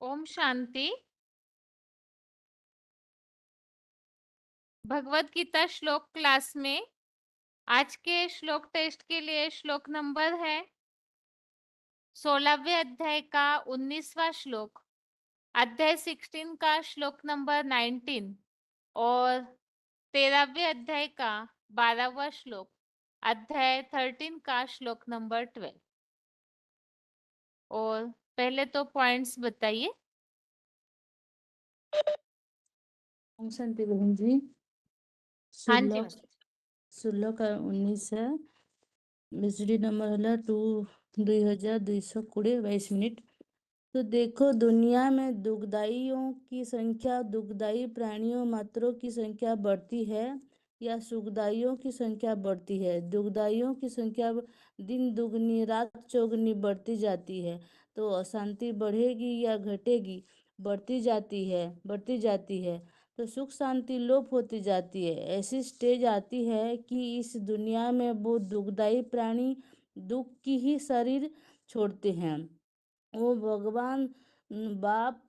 ओम शांति। भगवत गीता श्लोक क्लास में आज के श्लोक टेस्ट के लिए श्लोक नंबर है 16वें अध्याय का 19वां श्लोक, अध्याय 16 का श्लोक नंबर 19 और 13वें अध्याय का 12वां श्लोक, अध्याय 13 का श्लोक नंबर 12। और पहले तो पॉइंट्स बताइए। ओम शांति बहन जी। हाँ जी 16 16 का 19 है। मिसडी नंबर है 2220 22 मिनट। तो देखो, दुनिया में दुखदाइयों की संख्या, दुखदाई प्राणियों मात्रों की संख्या बढ़ती है या सुखदाइयों की संख्या बढ़ती है। दुखदाइयों की संख्या दिन दुगनी रात चौगुनी बढ़ती जाती है। तो अशांति बढ़ेगी या घटेगी? बढ़ती जाती है। तो सुख शांति लोप होती जाती है। ऐसी स्टेज आती है कि इस दुनिया में वो दुखदाई प्राणी दुख की ही शरीर छोड़ते हैं। वो भगवान बाप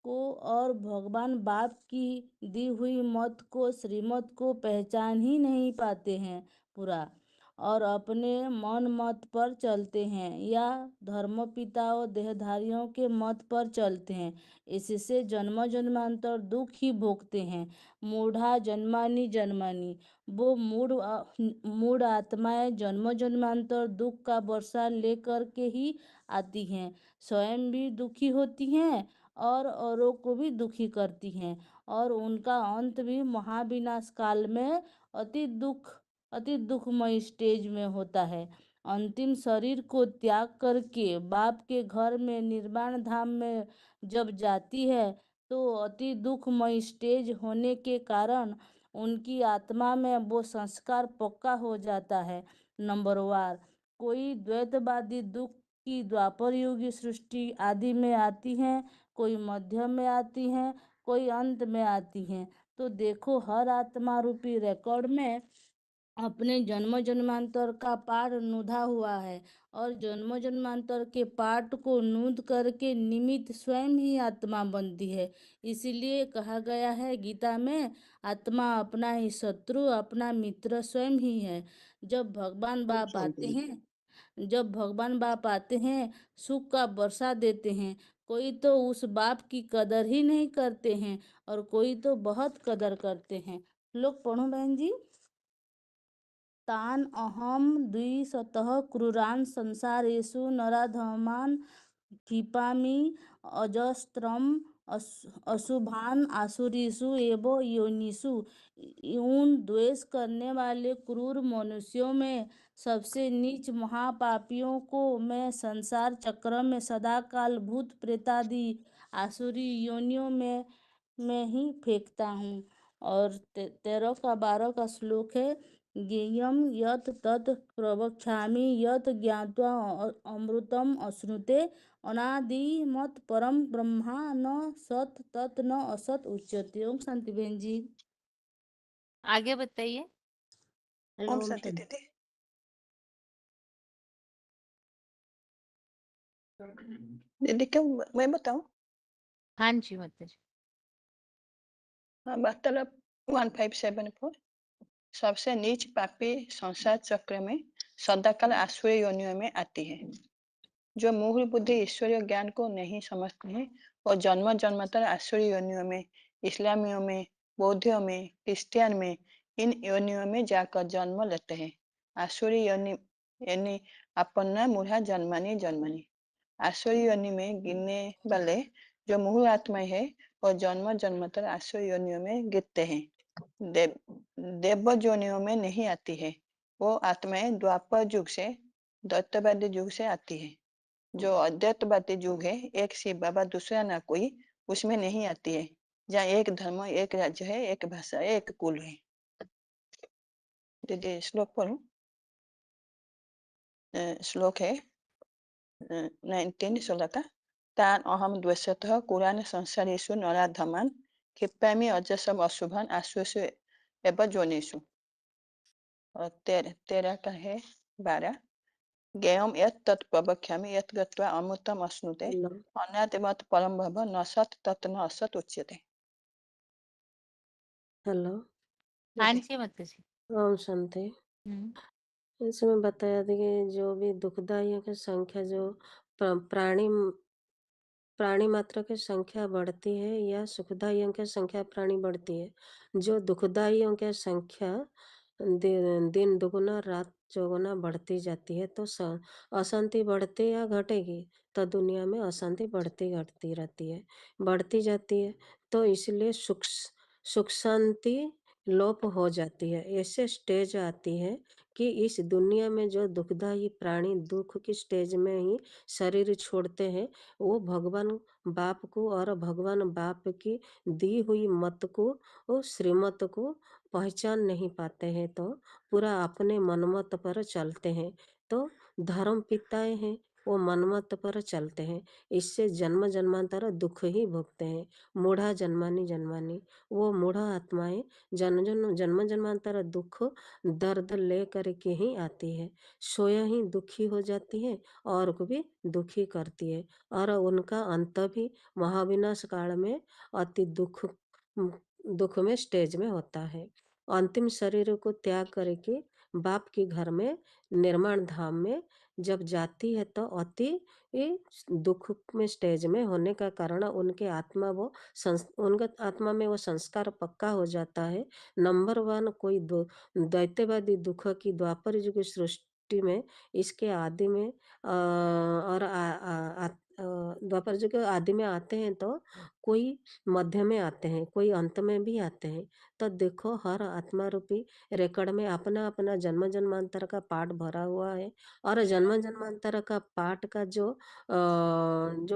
को और भगवान बाप की दी हुई मत को, श्रीमत को पहचान ही नहीं पाते हैं पूरा, और अपने मन मत पर चलते हैं या धर्म पिता और देहधारियों के मत पर चलते हैं। इससे जन्म जन्मांतर दुख ही भोगते हैं। मूढ़ा जन्मानी जन्मानी, वो मूढ़ आत्माएं जन्म जन्मांतर दुख का वर्षा लेकर के ही आती हैं। स्वयं भी दुखी होती हैं और औरों को भी दुखी करती हैं, और उनका अंत भी महाविनाश काल में अति दुखमय स्टेज में होता है। अंतिम शरीर को त्याग करके बाप के घर में निर्वाण धाम में जब जाती है, तो अति दुखमय स्टेज होने के कारण उनकी आत्मा में वो संस्कार पक्का हो जाता है। नंबरवार कोई द्वैतवादी दुख की द्वापर युगी सृष्टि आदि में आती हैं, कोई मध्य में आती हैं, कोई अंत में आती हैं। तो देखो, हर आत्मा रूपी रिकॉर्ड में अपने जन्म जन्मांतर का पाठ नुधा हुआ है, और जन्म जन्मांतर के पाठ को नूद करके निमित्त स्वयं ही आत्मा बनती है। इसीलिए कहा गया है गीता में, आत्मा अपना ही शत्रु अपना मित्र स्वयं ही है। जब भगवान बाप आते हैं सुख का वर्षा देते हैं। कोई तो उस बाप की कदर ही नहीं करते हैं और कोई तो बहुत कदर करते हैं। लोग पढ़ो बहन जी। तान अहम द्विशतः क्रूरान् संसारेषु नराधमान् क्षिपामि अजस्त्रम अशुभान आसुरीषु एवं योनिषु। उन द्वेष करने वाले क्रूर मनुष्यों में सबसे नीच महापापियों को मैं संसार चक्र में सदा काल भूत प्रेतादि आसुरी योनियों में ही फेंकता हूँ। और 13 का 12 का श्लोक है, ज्ञेयं यत् तत् प्रवक्ष्यामि यत् ज्ञात्वा अमृतम् अश्नुते अनादिमत् परम ब्रह्मा न सत् तत् न असत् उच्यते। ओम शांति बहन जी। आगे बताइए। ओम शांति दीदी। दीदी क्यों मैं बताऊं? हाँ जी माताजी। वार्तालाप 1574। सबसे नीच पापी संसार चक्र में सदाकाल आसुरी योनियों में आती है। जो मूढ़ बुद्धि ईश्वरीय ज्ञान को नहीं समझते हैं और जन्म जन्मांतर आसुरी योनियों में, इस्लामियों में, बौद्धियों में, क्रिश्चियन में, इन योनियों में जाकर जन्म लेते हैं। आसुरी योनि यानी अपना मूढ़ा जन्मानी जन्मानी। आसुरी योनि में गिरने वाले जो मूढ़ आत्माएं है और जन्म जन्मांतर आसुरी योनियों में गिरते हैं। देव योनियों में नहीं आती है। वो आत्माएं द्वापर युग से, दैत्यवादी युग से आती है। जो अद्वैतवादी युग है, एक शिव बाबा दूसरा ना कोई, उसमें नहीं आती है। जहाँ एक धर्म, एक राज्य है, एक भाषा, एक कुल है। दीदी श्लोक पढ़ूं? श्लोक है 16 का। तान अहम द्वेषतः कुरान संसारेषु नराधमान् क्षिपामि अजसम अशुभान आश्वेषु एवं जोनिषु। और 13 का है 12। ज्ञेयं यत् तत् प्रवक्ष्यामि यत् गत्वा अमृतम् अश्नुते हेलो अन्यादिमत् परं भव न सत् तत् न असत् उच्यते। हेलो हाँ जी माता जी। ओम शांति। इसमें बताया था कि जो भी दुखदाइयों की संख्या जो प्राणी मात्र की संख्या बढ़ती है या सुखदाइयों की संख्या प्राणी बढ़ती है। जो दुखदाइयों की संख्या दिन दुगुना रात चौगुना बढ़ती जाती है तो अशांति बढ़ती या घटेगी। तो दुनिया में अशांति बढ़ती घटती रहती है, बढ़ती जाती है। तो इसलिए सुख शांति लोप हो जाती है। ऐसे स्टेज आती है कि इस दुनिया में जो दुखदाई प्राणी दुख की स्टेज में ही शरीर छोड़ते हैं, वो भगवान बाप को और भगवान बाप की दी हुई मत को और श्रीमत को पहचान नहीं पाते हैं, तो पूरा अपने मनमत पर चलते हैं। तो धर्म पिताएं हैं, वो मनमत पर चलते हैं। इससे जन्म जन्मांतर दुख ही भोगते हैं। मूढ़ा जन्मानी जन्मानी, वो मूढ़ा आत्माएं जन्म जन्मांतर दुख दर्द ले करके ही आती है। स्वयं ही दुखी हो जाती है और को भी दुखी करती है। और उनका अंत भी महाविनाश काल में अति दुख में स्टेज में होता है। अंतिम शरीर को त्याग करके बाप के घर में निर्माण धाम में जब जाती है तो अति दुख में स्टेज में होने का कारण उनके आत्मा उनका आत्मा में वो संस्कार पक्का हो जाता है। नंबर 1 कोई दैत्यवादी दुख की द्वापर युग की सृष्टि में इसके आदि में और द्वापर युग के आदि में आते हैं, तो कोई मध्य में आते हैं, कोई अंत में भी आते हैं। तो देखो हर आत्मा रूपी रिकॉर्ड में अपना अपना जन्म जन्मांतर का पाठ भरा हुआ है। और जन्म जन्मांतर का पाठ का जो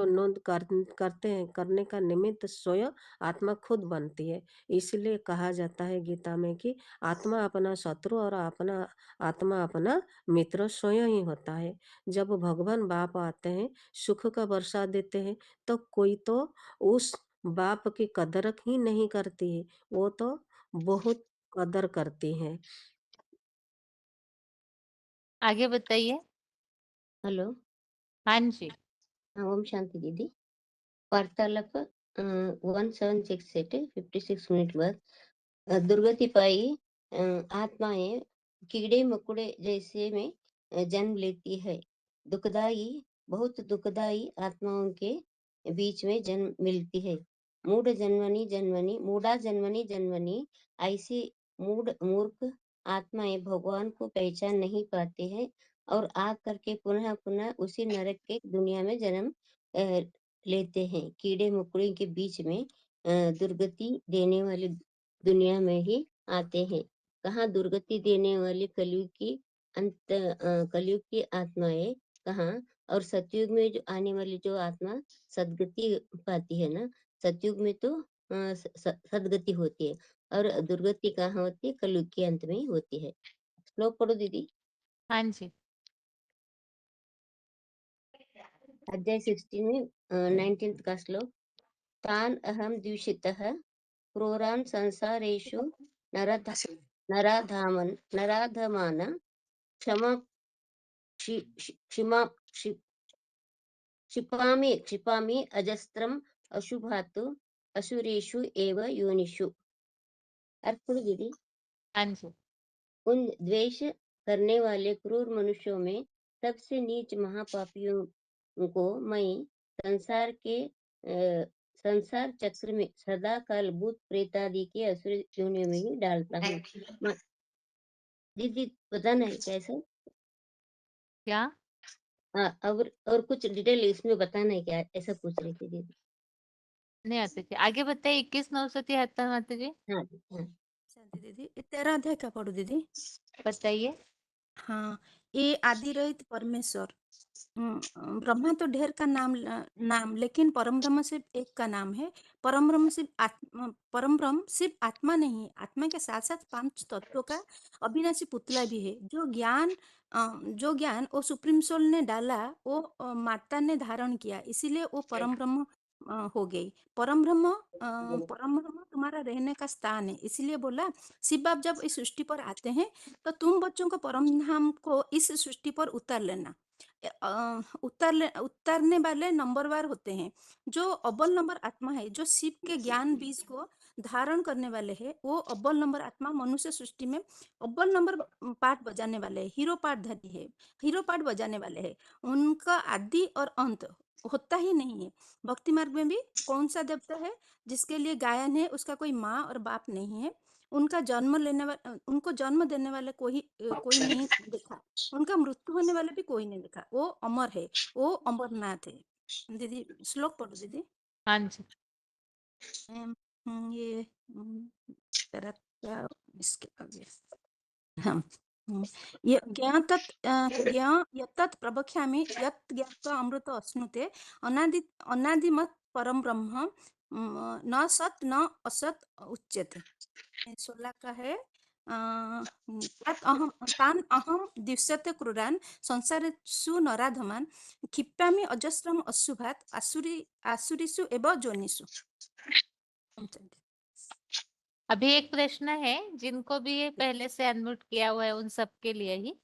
नोंद करते हैं, करने का निमित्त स्वयं आत्मा खुद बनती है। इसलिए कहा जाता है गीता में कि आत्मा अपना शत्रु और आत्मा अपना मित्र स्वयं ही होता है। जब भगवान बाप आते हैं, सुख का वर्षा देते हैं, तो कोई तो उस बाप की कदर ही नहीं करती है, वो तो बहुत कदर करती है। आगे बताइए। हेलो हाँ जी। ओम शांति दीदी। वार्तालाप 1768 56 मिनट बाद दुर्गति पाई आत्माएं कीड़े मकोड़े जैसे में जन्म लेती है। दुखदाई बहुत दुखदाई आत्माओं के बीच में जन्म मिलती है। मूढ़ा जन्मनी जन्मनी ऐसी मूर्ख आत्माएं भगवान को पहचान नहीं पाते हैं और आ करके पुनः पुनः उसी नरक के दुनिया में जन्म लेते हैं। कीड़े मकोड़े के बीच में दुर्गति देने वाली दुनिया में ही आते हैं। कहाँ दुर्गति देने वाली कलयुग की आत्माएं कहाँ, और सतयुग में जो आने वाली जो आत्मा सदगति पाती है ना, सतयुग में तो सदगति होती है और दुर्गति कहाँ होती है, कलयुग के अंत में ही होती है। श्लोक पढ़ो दीदी। हाँ जी। अध्याय 16 में 19th का श्लोक। तान अहम द्विषितः क्रूरान् संसारेषु नराधमान क्षमा क्षिपामि अजस्त्रम अशुभातु असुरेषु एव योनिषु। अर्थ दीदी। हाँ जी। उन द्वेष करने वाले क्रूर मनुष्यों में सबसे नीच महापापियों को मैं संसार चक्र में सदा काल भूत प्रेतादि के असुर योनियों में ही डालता हूँ। दीदी बताना है कैसे? क्या? हाँ, और कुछ डिटेल इसमें बताना है क्या, ऐसा पूछ रही थी दीदी। नहीं आते थे। आगे बताइए। 21 973 माता जी। हाँ हाँ। शांति दीदी, 13 अध्याय का पढ़ो दीदी। बताइए। हाँ, ये आदि रहित परमेश्वर ब्रह्मा तो ढेर का नाम, लेकिन परम ब्रह्म सिर्फ एक का नाम है। परम ब्रह्म सिर्फ आत्मा नहीं है, आत्मा के साथ साथ 5 तत्वों का अविनाशी पुतला भी है। जो ज्ञान वो सुप्रीम सोल ने डाला, वो माता ने धारण किया, इसीलिए वो परम ब्रह्म हो गई। परम ब्रह्म तुम्हारा रहने का स्थान है, इसलिए बोला शिव बाप जब इस सृष्टि पर आते हैं तो तुम बच्चों को परम धाम को इस सृष्टि पर उतार लेना। उतारने वाले नंबरवार होते हैं। जो अव्वल नंबर आत्मा है, जो शिव के ज्ञान बीज को धारण करने वाले हैं, वो अव्वल नंबर आत्मा मनुष्य सृष्टि में अव्वल नंबर पार्ट बजाने वाले हैं, हीरो पार्टधारी है, हीरो पार्ट बजाने वाले हैं। उनका आदि और अंत होता ही नहीं है। भक्ति मार्ग में भी कौन सा देवता है जिसके लिए गायन है, उसका कोई माँ और बाप नहीं है। उनका उनको जन्म देने वाले कोई नहीं देखा। उनका मृत्यु होने वाला भी कोई नहीं देखा। वो अमर है, वो अमरनाथ है। दीदी श्लोक पढ़ो दीदी। हाँ जी। ये तेरा क्या इसके आगे हाँ ये यत्तत् प्रवक्ष्यामि यत् ज्ञात्वा अमृत अश्नुते अनादिमत् परम ब्रह्म न सत् न असत् उच्यते। 16 का है तान् अहं दिश्यते क्रूरान् संसारेषु नराधमान् क्षिप्यामि अजस्रम् अशुभात् आसुरीषु एव जोनिषु। अभी एक प्रश्न है, जिनको भी ये पहले से अनम्यूट किया हुआ है उन सबके लिए ही।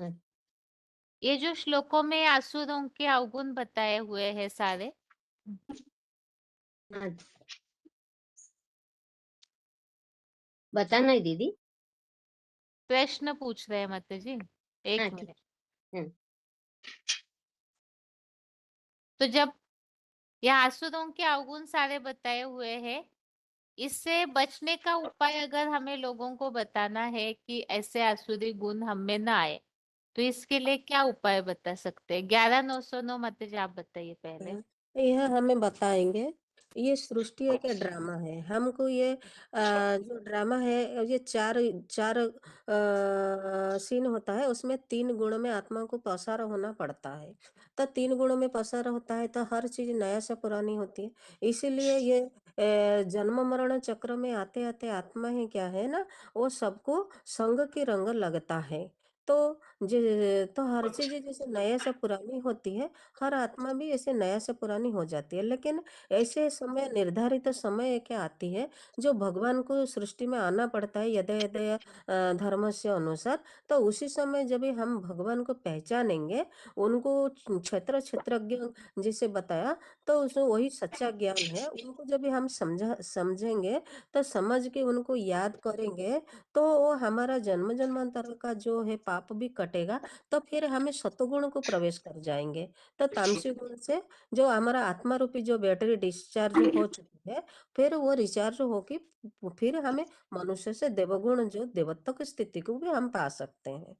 हाँ। ये जो श्लोकों में आसुरों के अवगुण बताए हुए हैं सारे, हाँ, बताना है दीदी। प्रश्न पूछ रहे हैं माता जी, एक हाँ ठीक मिनट। है। तो जब ये आसुरों के अवगुण सारे बताए हुए हैं, इससे बचने का उपाय अगर हमें लोगों को बताना है कि ऐसे आसुरी गुण हम में ना आए, तो इसके लिए क्या उपाय बता सकते हैं? 11,909 माता जी आप बताइए पहले। यह हमें बताएंगे। ये सृष्टि एक ड्रामा है। हमको ये जो ड्रामा है, ये चार चार सीन होता है, उसमें 3 गुण में आत्मा को पसार होना पड़ता है। तो 3 गुणों में पसार होता है तो हर चीज नया से पुरानी होती है। इसीलिए ये जन्म मरण चक्र में आते आते आत्मा ही क्या है ना, वो सबको संग की रंग लगता है। तो तो हर चीज जैसे नया से पुरानी होती है, हर आत्मा भी ऐसे नया से पुरानी हो जाती है। लेकिन ऐसे समय निर्धारित समय एक आती है जो भगवान को सृष्टि में आना पड़ता है यदय यदय धर्म से अनुसार। तो उसी समय जब भी हम भगवान को पहचानेंगे, उनको क्षेत्र क्षेत्रज्ञ जिसे बताया, तो उसमें वही सच्चा ज्ञान है। उनको जब भी हम समझेंगे, तो समझ के उनको याद करेंगे, तो वो हमारा जन्म जन्मांतर का जो है पाप भी कटेगा। तो फिर हमें सतगुण को प्रवेश कर जाएंगे। तो तामसिक गुण से जो हमारा आत्मा रूपी जो बैटरी डिस्चार्ज हो चुकी है, फिर वो रिचार्ज होके फिर हमें मनुष्य से देवगुण जो देवत्व की स्थिति को भी हम पा सकते हैं।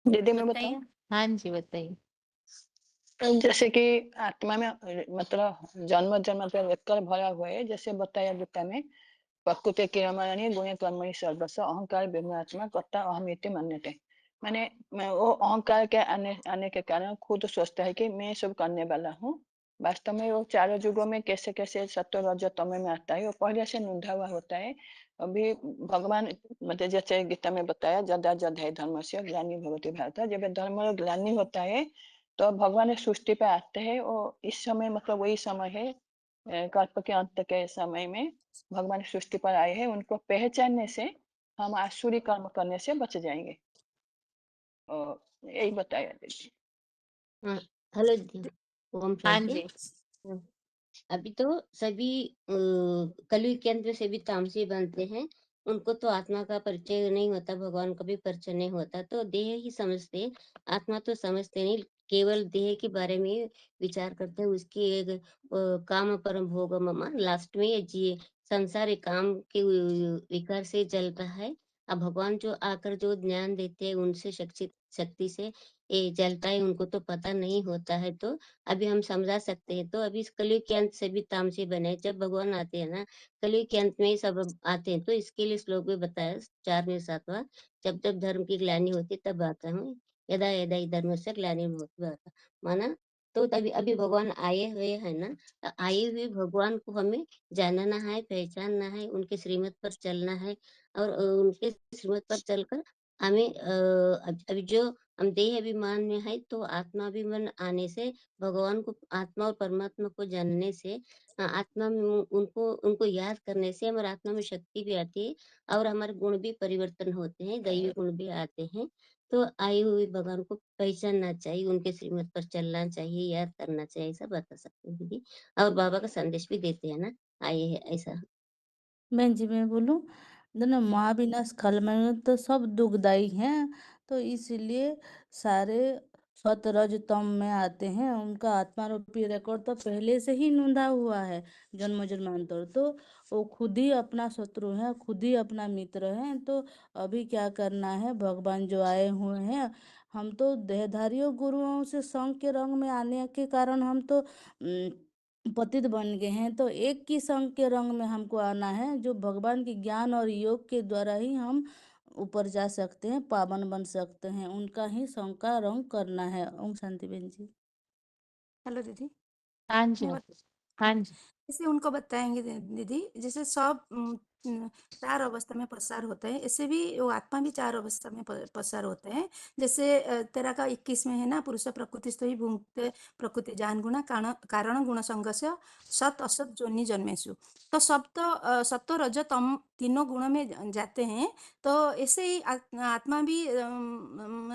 दीदी मैं बताइए। बताऊं? हाँ जी बताइए। जैसे कि आत्मा में मतलब जन्म जन्मांतर लेकर भरा हुआ है, जैसे बताया गीता में, प्रकृति किरमणि गुणे कर्मणि सर्वस्व अहंकार विघ्नात्मा कर्ता अहमिति मान्यते। मैंने वो अहंकार के आने के कारण खुद सोचता है कि मैं सब करने वाला हूँ। वास्तव में वो चारों युगों में कैसे कैसे सत्व रज तमो में आता है, वो पहले से नूंढा हुआ होता है। अभी भगवान मतलब जैसे गीता में बताया, जदा जद धर्म से ग्लानि भगवती भारत, जब धर्म ग्लानि होता है तो भगवान इस सृष्टि पे आते हैं। और इस समय मतलब वही समय है, कल्प के अंत के समय में भगवान सृष्टि पर आए हैं। उनको पहचानने से हम आसुरी कर्म करने से बच जाएंगे। और यही बताया दीदी। हाँ, हेलो दीदी, ओम हाँ शांति। जी। हाँ, अभी तो सभी कलयुग के अंत में सभी तामसी बनते हैं। उनको तो आत्मा का परिचय नहीं होता, भगवान का भी परिचय नहीं होता, तो देह ही समझते हैं, आत्मा तो समझते नहीं, केवल देह के बारे में विचार करते हैं। उसकी एक काम परम भोग ममा, लास्ट में ये जी संसार एक काम के विकार से जलता है। अब भगवान जो आकर जो ज्ञान देते हैं, उनसे शक्ति से ये जलता है, उनको तो पता नहीं होता है। तो अभी हम समझा सकते हैं। तो अभी इस कलयुग के अंत से भी तामसी बने, जब भगवान आते हैं ना, कलयुग के अंत में ही सब आते हैं। तो इसके लिए श्लोक में बताया 4 में 7वां, जब जब धर्म की ग्लानि होती तब आता हूँ, यदा यदा ही धर्म से ग्लानि होती आता माना। तो तभी अभी भगवान आए हुए है ना, तो आए हुए भगवान को हमें जानना है, पहचानना है, उनके श्रीमत पर चलना है, और उनके श्रीमत पर चलकर हमें अभी जो हम देह अभिमान में है, तो आत्माभिमान आने से भगवान को, आत्मा और परमात्मा को जानने से, आत्मा में उनको उनको याद करने से हमारे आत्मा में शक्ति भी आती है और हमारे गुण भी परिवर्तन होते हैं, दैवी गुण भी आते हैं। तो आए हुए भगवान को पहचानना चाहिए, उनके श्रीमत पर चलना चाहिए, याद करना चाहिए, ऐसा बता सकते हैं दीदी। और बाबा का संदेश भी देते हैं ना, आए है ऐसा। बहन जी मैं बोलूं, दोनों महाविनाश काल में तो सब दुखदाई हैं, तो इसलिए सारे सतरज तम में आते हैं। उनका आत्मा रूपी रिकॉर्ड तो पहले से ही नोंधा हुआ है जन्म जन्मांतर, तो वो खुद ही अपना शत्रु है, खुद ही अपना मित्र है। तो अभी क्या करना है, भगवान जो आए हुए हैं, हम तो देहधारियों गुरुओं से संग के रंग में आने के कारण हम तो पतित बन गए हैं। तो एक की संग के रंग में हमको आना है, जो भगवान के ज्ञान और योग के द्वारा ही हम ऊपर जा सकते हैं, पावन बन सकते हैं। उनका ही संग का रंग करना है। ओम शांति बहन जी। हेलो दीदी। हाँ जी मैं माता जी। हाँ जी। जैसे उनको बताएंगे दीदी, जैसे सब 4 अवस्था में पसार होते हैं, ऐसे भी वो आत्मा भी 4 अवस्था में पसार होते हैं। जैसे तेरा का 21 में है ना, पुरुष प्रकृति स्थयी भुंक्ते प्रकृति जान गुणा कारण गुण संघर्ष सत असत जोनि जन्मेशु। तो सब तो सत्व रज तम तीनों गुणों में जाते हैं। तो ऐसे ही आत्मा भी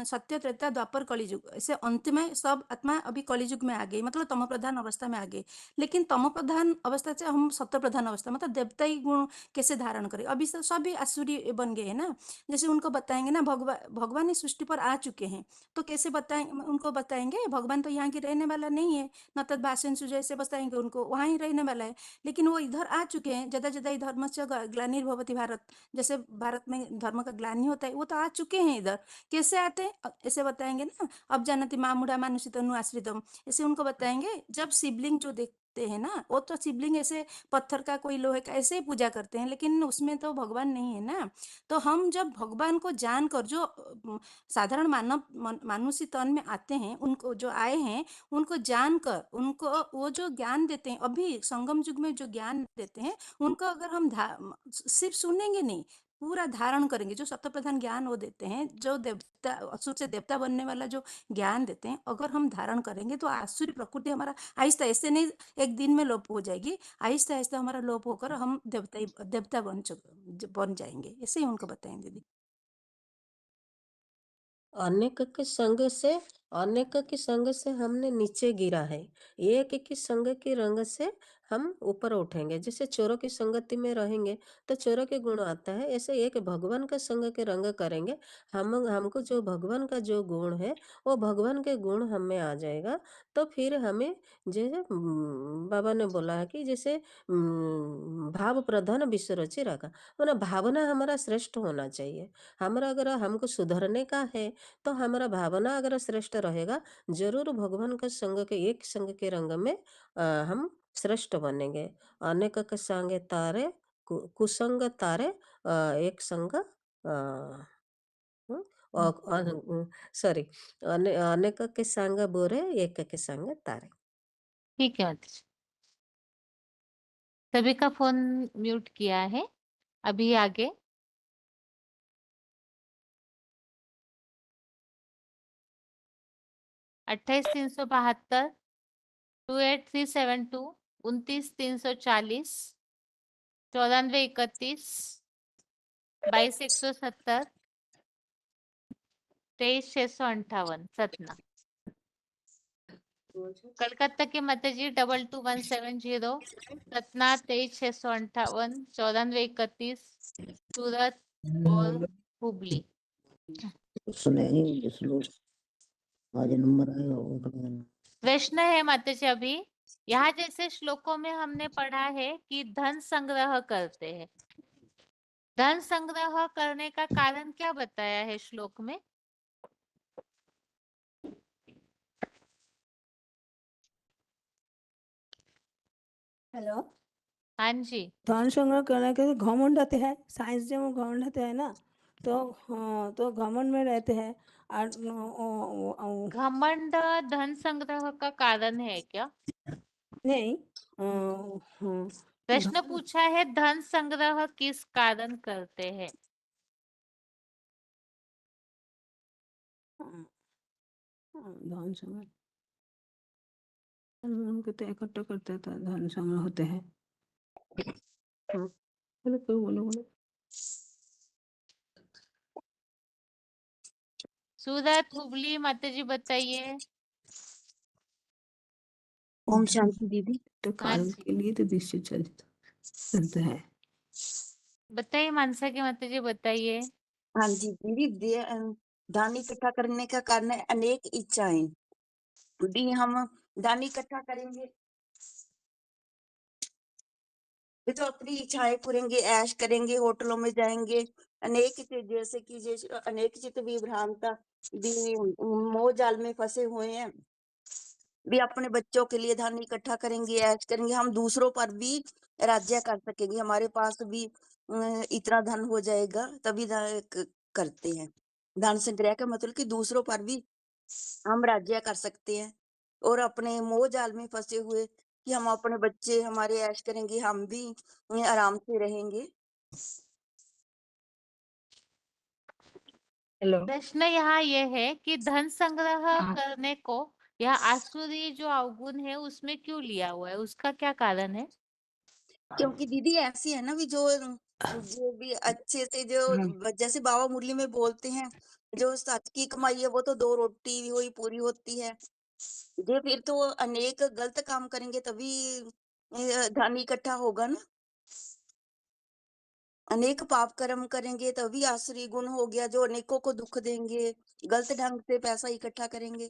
सत्य त्रेता द्वापर कलिजुग, ऐसे अंत में सब आत्मा अभी कलिजुग में आ गई, मतलब तम प्रधान अवस्था में आ गई। लेकिन तम प्रधान अवस्था से हम सत्य प्रधान अवस्था, मतलब देवताई गुण कैसे धारण करें। अभी तो सभी आसुरी बन गए हैं ना। जैसे उनको बताएंगे ना, भगवान इस सृष्टि पर आ चुके हैं, तो कैसे बताएंगे, उनको बताएंगे भगवान तो यहाँ के रहने वाला नहीं है, न तद भाषण जैसे बताएंगे उनको वहाँ ही रहने वाला है। लेकिन वो इधर आ चुके हैं, जदा जदा धर्म से ग्लानिर्भवति भारत, जैसे भारत में धर्म का ग्लानि होता है, वो तो आ चुके हैं इधर। कैसे आते हैं ऐसे बताएंगे ना। अब जानती माँ मुढ़ा मानुषित आश्रितम, ऐसे उनको बताएंगे। जब शिवलिंग जो देखते हैं ना, वो तो शिवलिंग ऐसे पत्थर का, कोई लोहे का, ऐसे ही पूजा करते हैं, लेकिन उसमें तो भगवान नहीं है ना। तो हम जब भगवान को जानकर, जो साधारण मानव मानुषी तन में आते हैं, उनको जो आए हैं, उनको जानकर उनको वो जो ज्ञान देते हैं, अभी संगम युग में जो ज्ञान देते हैं, उनको अगर हम सिर्फ सुनेंगे नहीं, पूरा धारण करेंगे, जो सत्य प्रधान ज्ञान वो देते हैं, जो देवता असुर से देवता बनने वाला जो ज्ञान देते हैं, अगर हम धारण करेंगे तो आसुरी प्रकृति हमारा आहिस्ता, ऐसे नहीं एक दिन में लोप हो जाएगी, आहिस्ता आहिस्ता हमारा लोप होकर हम देवता बन जाएंगे। ऐसे ही उनको बताएंगे दीदी। अनेक के संग से, अनेक के संग से हमने नीचे गिरा है, एक की संग के रंग से हम ऊपर उठेंगे। जैसे चोरों की संगति में रहेंगे तो चोरों के गुण आता है, ऐसे एक भगवान के संग के रंग करेंगे, हमको जो भगवान का जो गुण है वो भगवान के गुण हमें आ जाएगा। तो फिर हमें जैसे बाबा ने बोला है कि जैसे भाव प्रधान विश्व रचि रखा, मतलब भावना हमारा श्रेष्ठ होना चाहिए। हमारा अगर हमको सुधरने का है तो हमारा भावना अगर श्रेष्ठ रहेगा, जरूर भगवान के संग के, एक संग के रंग में हम श्रेष्ठ बनेंगे। अनेक के संग तारे, कुसंग तारे, एक संग सॉरी, अनेक के संग बोरे, एक के संग तारे। ठीक है माता जी। सभी का फोन म्यूट किया है। अभी आगे 28,372, 28,372, 29,340, 94,31, 22,170, 23,658 सतना। कलकत्ता के माता जी 22,170, सतना 23,658, 94,31, सूरत और हुबली। सुनेंगे स्लो, आज नंबर आएगा वो करेंगे। प्रश्न है माता जी, अभी यहाँ जैसे श्लोकों में हमने पढ़ा है कि धन संग्रह करते हैं, धन संग्रह करने का कारण क्या बताया है श्लोक में? हेलो। हाँ जी। धन संग्रह करने के लिए घमंड रहते हैं, साइंस जब वो घमंड रहते हैं ना, तो हाँ, तो घमंड में रहते हैं। और घमंड धन संग्रह का कारण है क्या? नहीं, हाँ, प्रश्न पूछा है धन संग्रह किस कारण करते हैं? हाँ, धन संग्रह उनको तो इकट्ठा करते था, धन संग्रह होते हैं। बोलो क्यों, बोलो। सूरत, हुबली माता जी बताइए। ओम शांति दीदी। तो हाँ कारण जी के लिए तो निश्चित चलता है। बताइए, मानसा की माता जी बताइए। हाँ जी दीदी, दान इकट्ठा करने का कारण है अनेक इच्छाएं। भी हम दान इकट्ठा करेंगे तो अपनी इच्छाएं पूरेंगे, ऐश करेंगे, होटलों में जाएंगे, अनेक जैसे अनेक चित्त विभ्रांता भी मोह जाल में फंसे हुए हैं। भी अपने बच्चों के लिए धन इकट्ठा करेंगे, ऐश करेंगे, हम दूसरों पर भी राज्य कर सकेंगे, हमारे पास भी इतना धन हो जाएगा, तभी करते हैं। धन संग्रह का मतलब कि दूसरों पर भी हम राज्य कर सकते हैं, और अपने मोह जाल में फंसे हुए कि हम अपने बच्चे हमारे ऐश करेंगे, हम भी आराम से रहेंगे। हेलो। प्रश्न यहाँ ये है कि धन संग्रह हाँ। करने को यह आसुरी जो अवगुण है उसमें क्यों लिया हुआ है, उसका क्या कारण है? क्योंकि दीदी ऐसी है ना, भी जो भी अच्छे से हाँ। जैसे बाबा मुरली में बोलते हैं, जो सच की कमाई है वो तो 2 रोटी हुई पूरी होती है। जो फिर तो अनेक गलत काम करेंगे तभी धन इकट्ठा होगा ना। अनेक पाप कर्म करेंगे तभी आसुरी गुण हो गया, जो अनेकों को दुख देंगे, गलत ढंग से पैसा इकट्ठा करेंगे।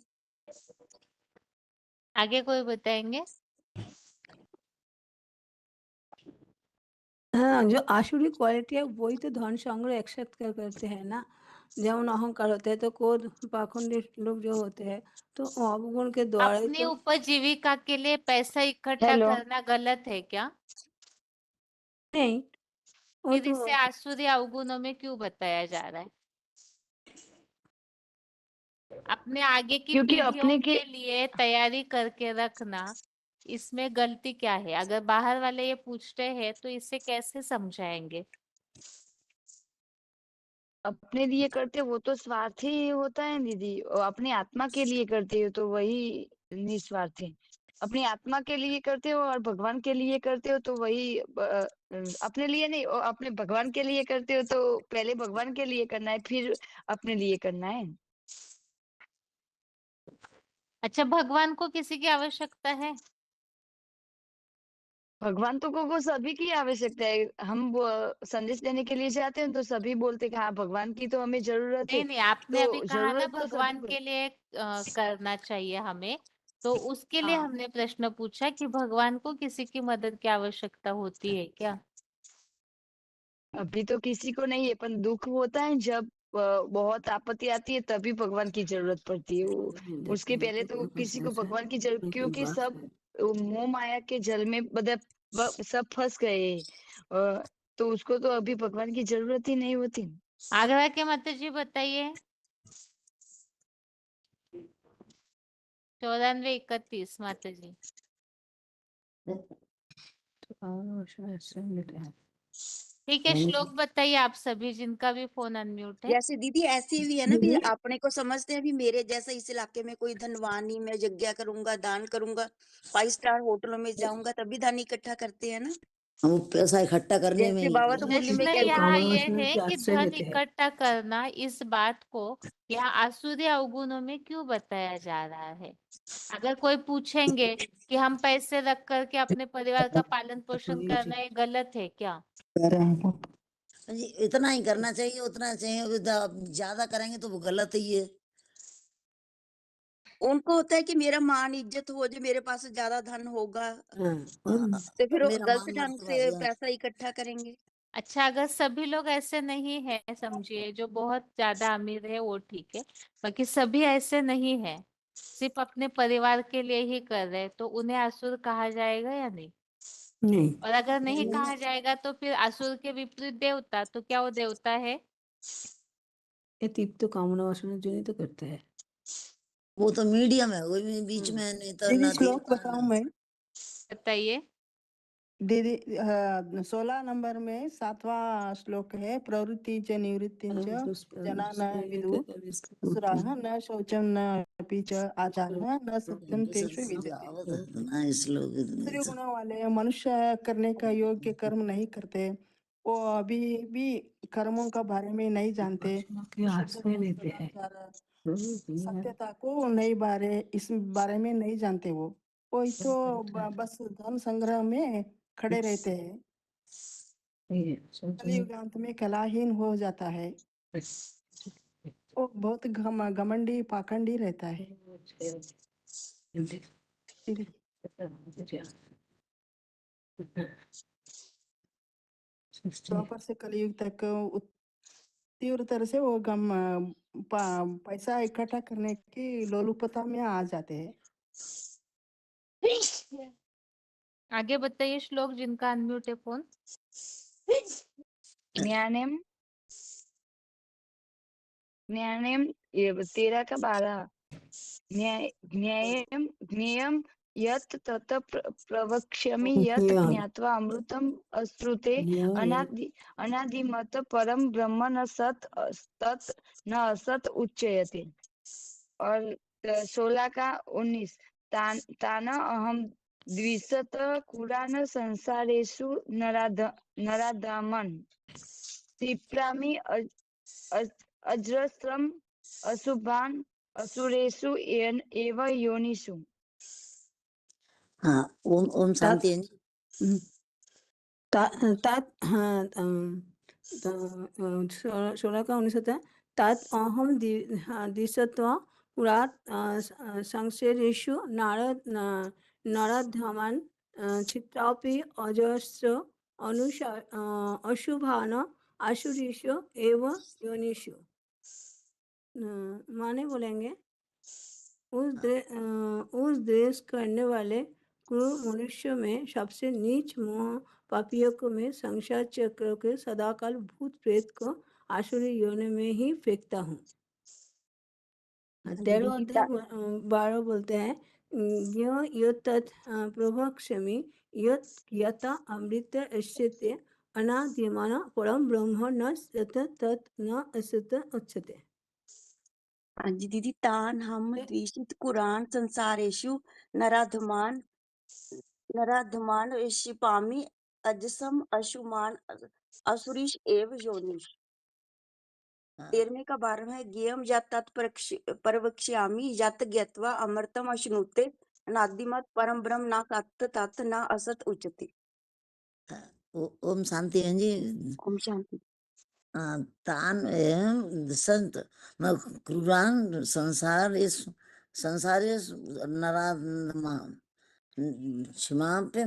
आगे कोई बताएंगे? हाँ, जो आसुरी क्वालिटी है वही तो धन संग्रह एक्सेप्ट करते हैं ना। जेमन अहंकार होते हैं तो क्रोध पाखंडी लोग जो होते हैं तो अवगुण के द्वारा ही अपनी तो। उपजीविका के लिए पैसा इकट्ठा हेलो। करना गलत है क्या? नहीं, वो फिर तो इसे आसुरी अवगुणों में क्यों बताया जा रहा है? अपने आगे की क्योंकि पीढ़ियों अपने के के लिए तैयारी करके रखना, इसमें गलती क्या है? अगर बाहर वाले ये पूछते हैं तो इसे कैसे समझाएंगे? अपने लिए करते वो तो स्वार्थी होता है दीदी, और अपनी आत्मा के लिए करते हो तो वही निस्वार्थ है। अपनी आत्मा के लिए करते हो और भगवान के लिए करते हो तो वही अपने लिए नहीं, और अपने भगवान के लिए करते हो तो पहले भगवान के लिए करना है, फिर अपने लिए करना है। अच्छा, भगवान को किसी की आवश्यकता है? भगवान तो को सभी की आवश्यकता है। हम संदेश देने के लिए जाते हैं तो सभी बोलते हैं कि हाँ भगवान की तो हमें जरूरत है। नहीं आपने अभी तो कहा ना जरूरत तो सभी भगवान को। के लिए करना चाहिए हमें, तो उसके लिए हाँ, हमने प्रश्न पूछा कि भगवान को किसी की मदद की आवश्यकता होती है क्या? अभी तो किसी को नहीं है, पर दुख होता है जब बहुत आपत्ति आती है तभी भगवान की जरूरत पड़ती है। उसके पहले तो किसी को भगवान की जरूरत, क्योंकि सब मोह माया के जल में सब फंस गए हैं। तो उसको तो अभी भगवान की जरूरत ही नहीं होती। आगरा के माता जी बताइए। 9431 माता जी। ठीक है, श्लोक बताइए आप सभी जिनका भी फोन अनम्यूट है। जैसे दीदी ऐसी भी है ना, भी अपने को समझते हैं भी मेरे जैसा इस इलाके में कोई धनवान ही, मैं यज्ञ करूंगा, दान करूंगा, 5 स्टार होटलों में जाऊंगा, तभी धन इकट्ठा करते हैं ना। हम पैसा इकट्ठा करने में जैसे ही बाबा तो मुरली में प्रश्न कहते यहाँ कामना ये वासना है की कि आश्रय धन लेते हैं। इकट्ठा करना, इस बात को यहाँ आसुरी अवगुणों में क्यों बताया जा रहा है? अगर कोई पूछेंगे कि हम पैसे रख करके अपने परिवार का पालन पोषण करना ये गलत है क्या? जी, इतना ही करना चाहिए, उतना चाहिए, ज्यादा करेंगे तो वो गलत ही है। उनको होता है कि मेरा मान इज्जत हो जाए, मेरे पास ज्यादा धन होगा, हाँ, तो फिर वो मेरा गलत मान ढंग मर्तबा से हुआ। पैसा इकट्ठा करेंगे। अच्छा, अगर सभी लोग ऐसे नहीं है, समझिए जो बहुत ज्यादा अमीर है वो ठीक है, बाकी सभी ऐसे नहीं है, सिर्फ अपने परिवार के लिए ही कर रहे हैं, तो उन्हें असुर कहा जाएगा या नहीं? नहीं, और अगर नहीं नहीं, कहा जाएगा तो फिर असुर के विपरीत देवता, तो क्या वो देवता है? ये तीप तो कामना वासना जो नहीं तो करते हैं। वो तो मीडियम है, वो भी बीच में नहीं तो दीदी ना श्लोक देवता बताऊं ना। मैं? बताइए। दीदी 16 नंबर में 7वां श्लोक है, प्रवृत्ति च निवृत्ति च जना न विदु असुराः न शौचं न अपि च आचारः न सत्यं तेषु विद्यते। ना श्लोक इंद्रिय गुणों वाले मनुष्य करने का योग्य कर्म नहीं करते, वो अभी भी कर्मों का बारे में नहीं जानते, आश्रय लेते हैं। सत्यता को नहीं इस बारे में नहीं जानते। वो ही तो बस धन संग्रह में खड़े रहते हैं। कलियुग अंत में कलाहीन हो जाता है, वो बहुत घमंडी पाखंडी रहता है। दीदी द्वापर से कलयुग तक तीव्र तरह से वो पैसा इकट्ठा करने की लोलुपता में आ जाते हैं। आगे बताइए श्लोक जिनका अनम्यूट है फोन। ज्ञानेम ज्ञानेम 13 का 12 ज्ञेयम ज्ञेयम यत् तत् प्रवक्ष्यामि यत् ज्ञात्वा अमृतम अश्नुते अनादिमत परम ब्रह्म न सत तत् न असत उच्यते। और 16 का 19 तान अहम द्विशत कुरान संसारेषु नराधमन क्षिप्रामि अजस्रम अशुभान असुरेषु एव योनिषु। हाँ, ओम शांति है जी। सोलह का 19 होता है, तात अहम दिशत्वा पुरात संशेषु नराधमान चित्रापि अजस्र अशुभान आसुरीषु एव योनिषु। माने बोलेंगे उस देश करने वाले क्रूर मनुष्य में सबसे नीच मोह पापियों को मैं संसार चक्र के सदाकाल भूत प्रेत को आसुरी योनि में ही फेंकता हूँ। 13 अध्याय 12 बोलते हैं, यत् प्रवक्ष्यामि यत् यथा अमृत अस्यते अनादिमान परम ब्रह्म न सत तत् न असत उच्यते। हाँ जी दीदी, तान हम द्विषित कुरान संसारेषु नराधमान क्षिपामि अजसम अशुमान असुरीश एव योनिष। 13वें का 12 है, ज्ञेयम यत् तत् प्रवक्ष्यामि यत् ज्ञात्वा अमृतम अश्नुते अनादिमत परम ब्रह्म न सत तत् न असत उच्यते। ओम शांति है जी। ओम शांति। तान संत क्रूरान संसार नराधमान क्षमापे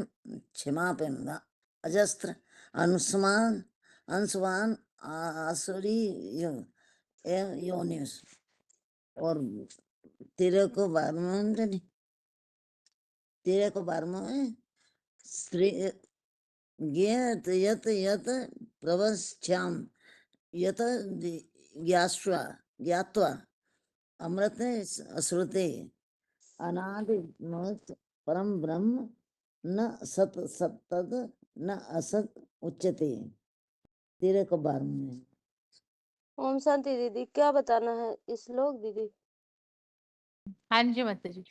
अजस्त्र अंशवान आसुरी योनिस। और 13 को 12 में श्री यत प्रवश्याम यत ज्ञात्वा अमृत श्रुते अनादिमत परम ब्रह्म न सत तद न असत उच्यते। 13 को 12 में। ओम शांति दीदी, क्या बताना है इस श्लोक दीदी? हाँ जी माता जी।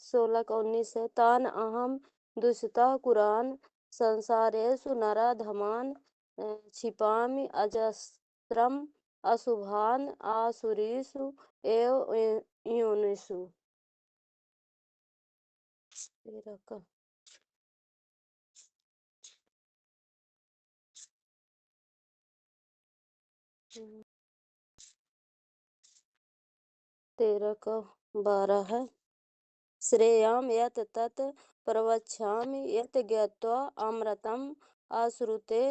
16 का 19 है, तान अहम दुष्टः कुरान संसारेषु नराधमान क्षिपामि अजस्रम अशुभान आसुरीषु एव योनिषु। 13 का 12 है, श्रेयाम यत् तत् प्रवक्ष्यामि यत् ज्ञात्वा अमृतम आश्रुते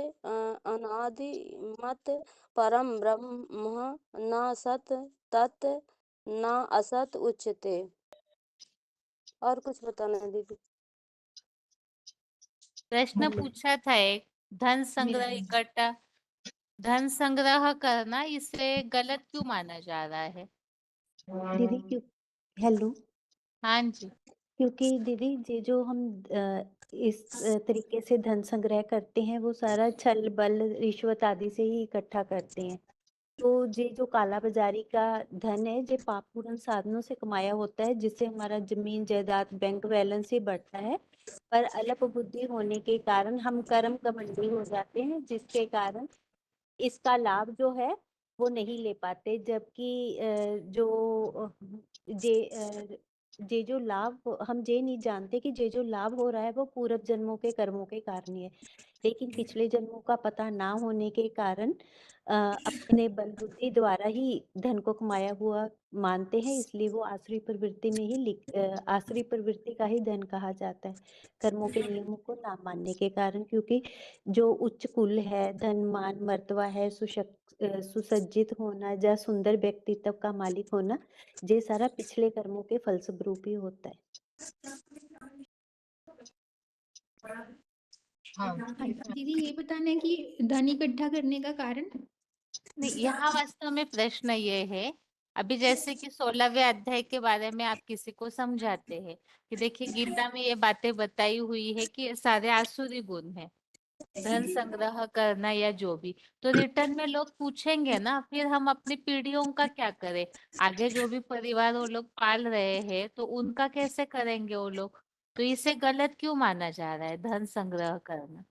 अनादिमत परम ब्रह्म न सत तत् न असत उच्यते। और कुछ बताना है दीदी? प्रश्न पूछा था एक, धन संग्रह करना इसे गलत क्यों माना जा रहा है? दीदी हेलो, हाँ जी। क्योंकि दीदी ये जो हम इस तरीके से धन संग्रह करते हैं वो सारा छल बल रिश्वत आदि से ही इकट्ठा करते हैं। तो ये जो काला बाजारी का धन है ये पापपूर्ण साधनों से कमाया होता है, जिससे हमारा जमीन जायदाद बैंक बैलेंस ही बढ़ता है। पर अल्प बुद्धि होने के कारण हम कर्म कमंडी हो जाते हैं, जिसके कारण इसका लाभ जो है वो नहीं ले पाते। जबकि ये जो लाभ हम ये नहीं जानते कि ये जो लाभ हो रहा है वो पूर्व जन्मों के कर्मों के कारण ही है। लेकिन पिछले जन्मों का पता ना होने के कारण अपने बल बुद्धि द्वारा ही धन को कमाया हुआ मानते हैं, इसलिए वो आसुरी प्रवृत्ति में ही आसुरी प्रवृत्ति का ही धन कहा जाता है, कर्मों के नियमों को ना मानने के कारण। क्योंकि जो उच्च कुल है, धन मान मर्तबा है, सुसज्जित होना या सुंदर व्यक्तित्व का मालिक होना, ये सारा पिछले कर्मों के फलस्वरूप ही होता है। हाँ दीदी ये बताना है कि धन इकट्ठा करने का कारण। नहीं, यहाँ वास्तव में प्रश्न ये है, अभी जैसे कि 16वें अध्याय के बारे में आप किसी को समझाते हैं कि देखिए गीता में ये बातें बताई हुई है कि ये सारे आसुरी गुण है, धन संग्रह करना या जो भी। तो रिटर्न में लोग पूछेंगे ना, फिर हम अपनी पीढ़ियों का क्या करें, आगे जो भी परिवार वो लोग पाल रहे हैं तो उनका कैसे करेंगे वो लोग। तो इसे गलत क्यों माना जा रहा है धन संग्रह करना।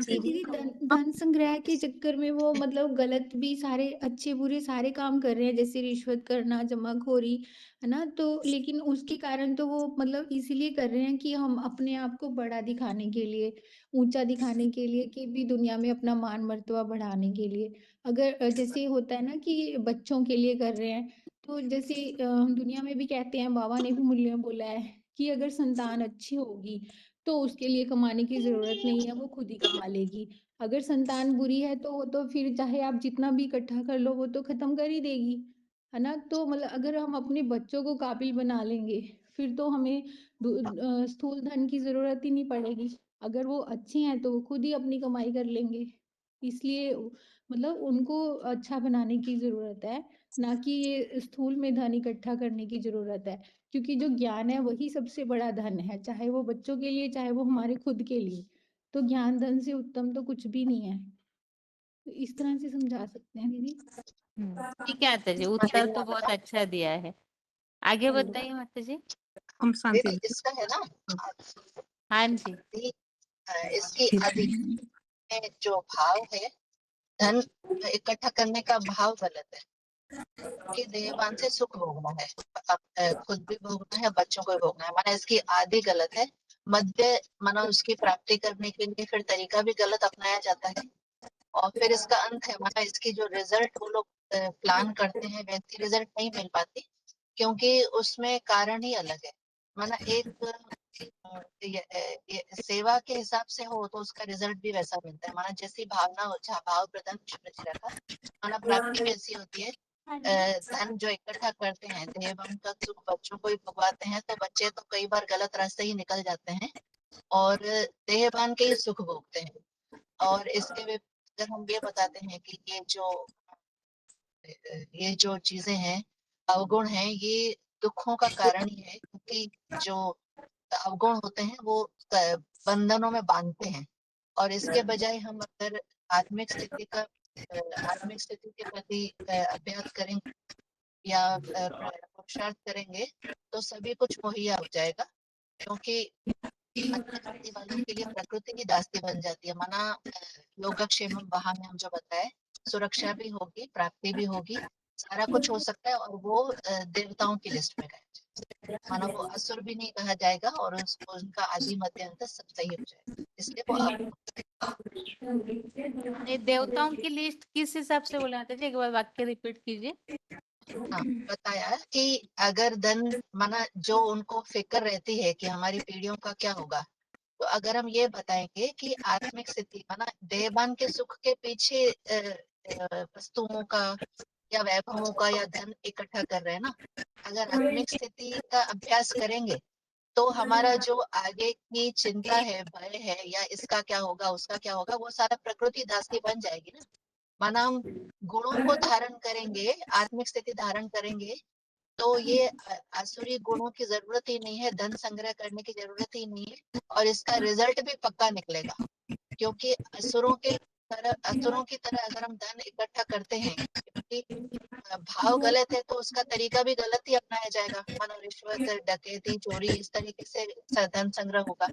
दीदी धन संग्रह के चक्कर में वो मतलब गलत भी सारे अच्छे बुरे सारे काम कर रहे हैं, जैसे रिश्वत करना, जमाखोरी, है ना। तो लेकिन उसके कारण तो वो मतलब इसीलिए कर रहे हैं कि हम अपने आप को बड़ा दिखाने के लिए, ऊंचा दिखाने के लिए, कि भी दुनिया में अपना मान मर्तबा बढ़ाने के लिए। अगर जैसे होता है ना कि बच्चों के लिए कर रहे हैं, तो जैसे हम दुनिया में भी कहते हैं, बाबा ने भी मूल्य में बोला है कि अगर संतान अच्छी होगी तो उसके लिए कमाने की जरूरत नहीं है, वो खुद ही कमा लेगी। अगर संतान बुरी है तो वो तो फिर चाहे आप जितना भी इकट्ठा कर लो वो तो खत्म कर ही देगी, है ना। तो मतलब अगर हम अपने बच्चों को काबिल बना लेंगे फिर तो हमें स्थूल धन की जरूरत ही नहीं पड़ेगी। अगर वो अच्छे हैं तो वो खुद ही अपनी कमाई कर लेंगे। इसलिए मतलब उनको अच्छा बनाने की जरूरत है, ना कि ये स्थूल में धन इकट्ठा करने की जरूरत है। क्योंकि जो ज्ञान है वही सबसे बड़ा धन है, चाहे वो बच्चों के लिए चाहे वो हमारे खुद के लिए। तो ज्ञान धन से उत्तम तो कुछ भी नहीं है। तो इस तरह से समझा सकते हैं दीदी। ठीक है माता जी, उत्तर तो बहुत अच्छा दिया है। आगे बताइए माता जी। दीदी इसका है ना, हाँ जी। इसकी अधिक में जो भाव है, धन इकट्ठा करने का भाव गलत है। कि देहवान से सुख भोगना है, अब खुद भी भोगना है, बच्चों को भी भोगना है, माना इसकी आदि गलत है। मध्य माना उसकी प्राप्ति करने के लिए फिर तरीका भी गलत अपनाया जाता है। और फिर इसका अंत है, माना इसकी जो रिजल्ट वो लोग प्लान करते हैं, वैसी रिजल्ट नहीं मिल पाती, क्योंकि उसमें कारण ही अलग है। माना एक ये सेवा के हिसाब से हो तो उसका रिजल्ट भी वैसा मिलता है। माना जैसी भावना हो, जहाँ भाव प्रधान कृष्ण जी रखा, माना प्राप्ति कैसी होती है, धन जो इकट्ठा करते हैं, देहवान का सुख बच्चों को ही भुगवाते हैं, तो बच्चे तो कई बार गलत रास्ते ही निकल जाते हैं और देहवान के ही सुख भोगते हैं। और इसके अगर हम ये बताते हैं कि ये जो चीजें हैं, अवगुण हैं, ये दुखों का कारण ही है, क्योंकि जो अवगुण होते हैं वो बंधनों में बांधते हैं। और इसके बजाय हम अगर आत्मिक स्थिति के प्रति अभ्यास करेंगे या पुरुषार्थ करेंगे तो सभी कुछ मुहैया हो जाएगा। क्योंकि आत्मिक स्थिति वालों के लिए प्रकृति की दास्ती बन जाती है। माना योगक्षेम वहां में हम जो बताए, सुरक्षा भी होगी, प्राप्ति भी होगी, सारा कुछ हो सकता है, और वो देवताओं की लिस्ट में गए। माना वो असुर भी नहीं कहा जाएगा और उनका आदि मध्य अंत सब सही हो जाएगा, इसलिए वो ये देवताओं की लिस्ट किस हिसाब से बोला था जी, एक बार वाक्य रिपीट कीजिए। हाँ, बताया कि अगर धन माना जो उनको फिक्र रहती है कि हमारी पीढ़ियों का क्या होगा, तो अगर हम ये बताएंगे कि आत्मिक स्थिति माना देहवान के सुख के पीछे वस्तुओं का या वैभवों का या धन इकट्ठा कर रहे हैं ना, अगर आत्मिक स्थिति का अभ्यास करेंगे तो हमारा जो आगे की चिंता है, भय है, या इसका क्या होगा उसका क्या होगा, वो सारा प्रकृति दास्ती बन जाएगी ना। माना हम गुणों को धारण करेंगे, आत्मिक स्थिति धारण करेंगे, तो ये आसुरी गुणों की जरूरत ही नहीं है, धन संग्रह करने की जरूरत ही नहीं है, और इसका रिजल्ट भी पक्का निकलेगा। क्योंकि असुरों की तरह अगर हम धन इकट्ठा करते हैं, क्योंकि भाव गलत है तो उसका तरीका भी गलत ही अपनाया जाएगा, मानो रिश्वत, डकैती, चोरी, इस तरीके से धन संग्रह होगा।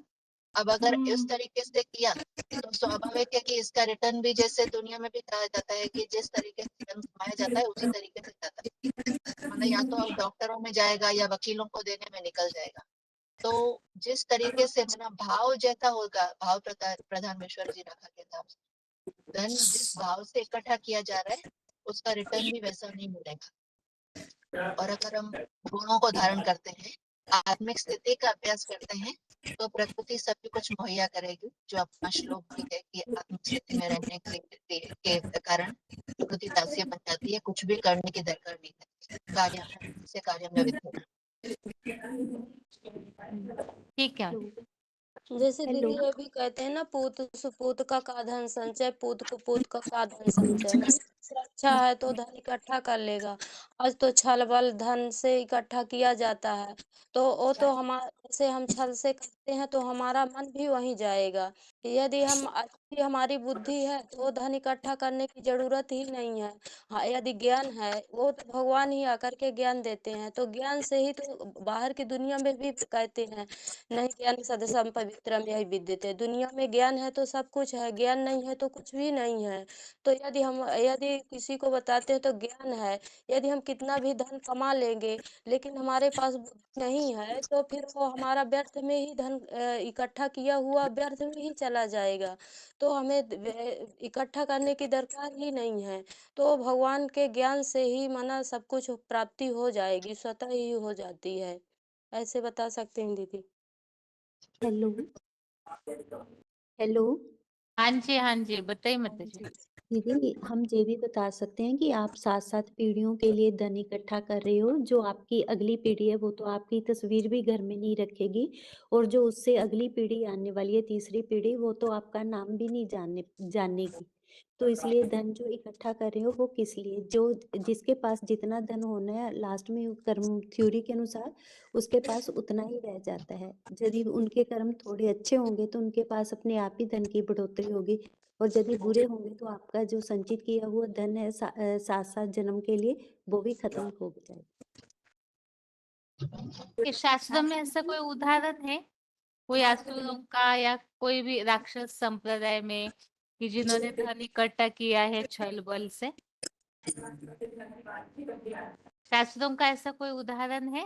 अब अगर इस तरीके से किया तो स्वाभाविक है कि इसका रिटर्न भी, जैसे दुनिया में भी कहा जाता है कि जिस तरीके से धन कमाया जाता है उसी तरीके से जाता है, मतलब या तो अब डॉक्टरों में जाएगा या वकीलों को देने में निकल जाएगा। तो जिस तरीके से मेरा भाव जैसा होगा, भाव प्रधान ईश्वर जी रखा के हिसाब से धन जिस भाव से इकट्ठा किया जा रहा है उसका रिटर्न भी वैसा नहीं मिलेगा। और अगर हम गुणों को धारण करते हैं, आत्मिक स्थिति का अभ्यास करते हैं, तो प्रकृति सभी कुछ मुहैया करेगी। जो अपना श्लोक भी है कि आत्मिक स्थिति में रहने के कारण प्रकृति दासी बन जाती है, कुछ भी करने की दरकार नहीं है, कार्य में विद्यमान। ठीक है। जैसे हेलो। दीदी अभी कहते हैं ना, पूत सुपूत का धन संचय, पूत कुपूत का धन संचय, मतलब सुरक्षा है तो धन इकट्ठा कर लेगा। आज तो छल बल धन से इकट्ठा किया जाता है, तो वो तो हमारे, जैसे हम छल से करते हैं तो हमारा मन भी वहीं जाएगा। यदि हम अच्छी हमारी बुद्धि है तो धन इकट्ठा करने की जरूरत ही नहीं है। हाँ, यदि ज्ञान है वो तो भगवान ही आकर के ज्ञान देते हैं, तो ज्ञान से ही तो बाहर की दुनिया में भी कहते हैं, नहीं ज्ञान सदसम पवित्रम यही विद्यते। दुनिया में ज्ञान है तो सब कुछ है, ज्ञान नहीं है तो कुछ भी नहीं है। तो यदि किसी को बताते हैं तो ज्ञान है, यदि हम कितना भी धन कमा लेंगे लेकिन हमारे पास बुद्धि नहीं है तो फिर वो हमारा व्यर्थ में ही धन इकट्ठा किया हुआ व्यर्थ में ही चला जाएगा। तो हमें इकट्ठा करने की दरकार ही नहीं है। तो भगवान के ज्ञान से ही माना सब कुछ प्राप्ति हो जाएगी, स्वतः ही हो जाती है। ऐसे बता सकते हैं दीदी। हेलो। हेलो। हाँ जी बताइए माता जी। दीदी हम ये भी बता सकते हैं कि आप 7-7 पीढ़ियों के लिए धन इकट्ठा कर रहे हो। जो आपकी अगली पीढ़ी है वो तो आपकी तस्वीर भी घर में नहीं रखेगी, और जो उससे अगली पीढ़ी आने वाली है, तीसरी पीढ़ी, वो तो आपका नाम भी नहीं जानेगी। तो इसलिए धन जो इकट्ठा कर रहे हो वो किस लिए, जो जिसके पास जितना धन होना है लास्ट में कर्म थ्योरी के अनुसार उसके पास उतना ही रह जाता है। यदि उनके कर्म थोड़े अच्छे होंगे तो उनके पास अपने आप ही धन की बढ़ोतरी होगी, और यदि बुरे होंगे तो आपका जो संचित किया हुआ धन है 7-7 जन्म के लिए, वो भी खत्म हो जाएगा। कि शास्त्रों में ऐसा कोई उदाहरण है, कोई असुरों का या कोई भी राक्षस संप्रदाय में, कि जिन्होंने धन इकट्ठा किया है छल बल से? शास्त्रों का ऐसा कोई उदाहरण है?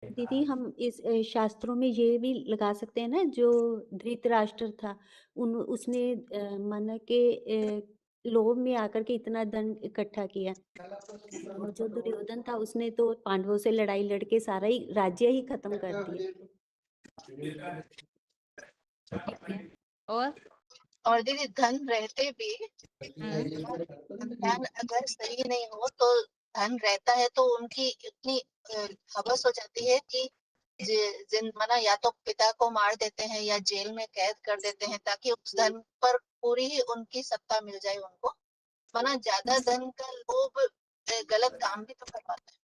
दीदी हम इस शास्त्रों में ये भी लगा सकते हैं ना, जो धृतराष्ट्र था उसने माना के लोभ में आकर के इतना धन इकट्ठा किया, और जो दुर्योधन था उसने तो पांडवों से लड़ाई लड़के सारा ही राज्य ही खत्म कर दिया। और दीदी धन रहते भी ज्ञान अगर सही नहीं हो तो धन रहता है तो उनकी इतनी हवस हो जाती है कि मना या तो पिता को मार देते हैं या जेल में कैद कर देते हैं, ताकि उस धन पर पूरी ही उनकी सत्ता मिल जाए उनको। मना ज्यादा धन का लोभ गलत काम भी तो करवाता है।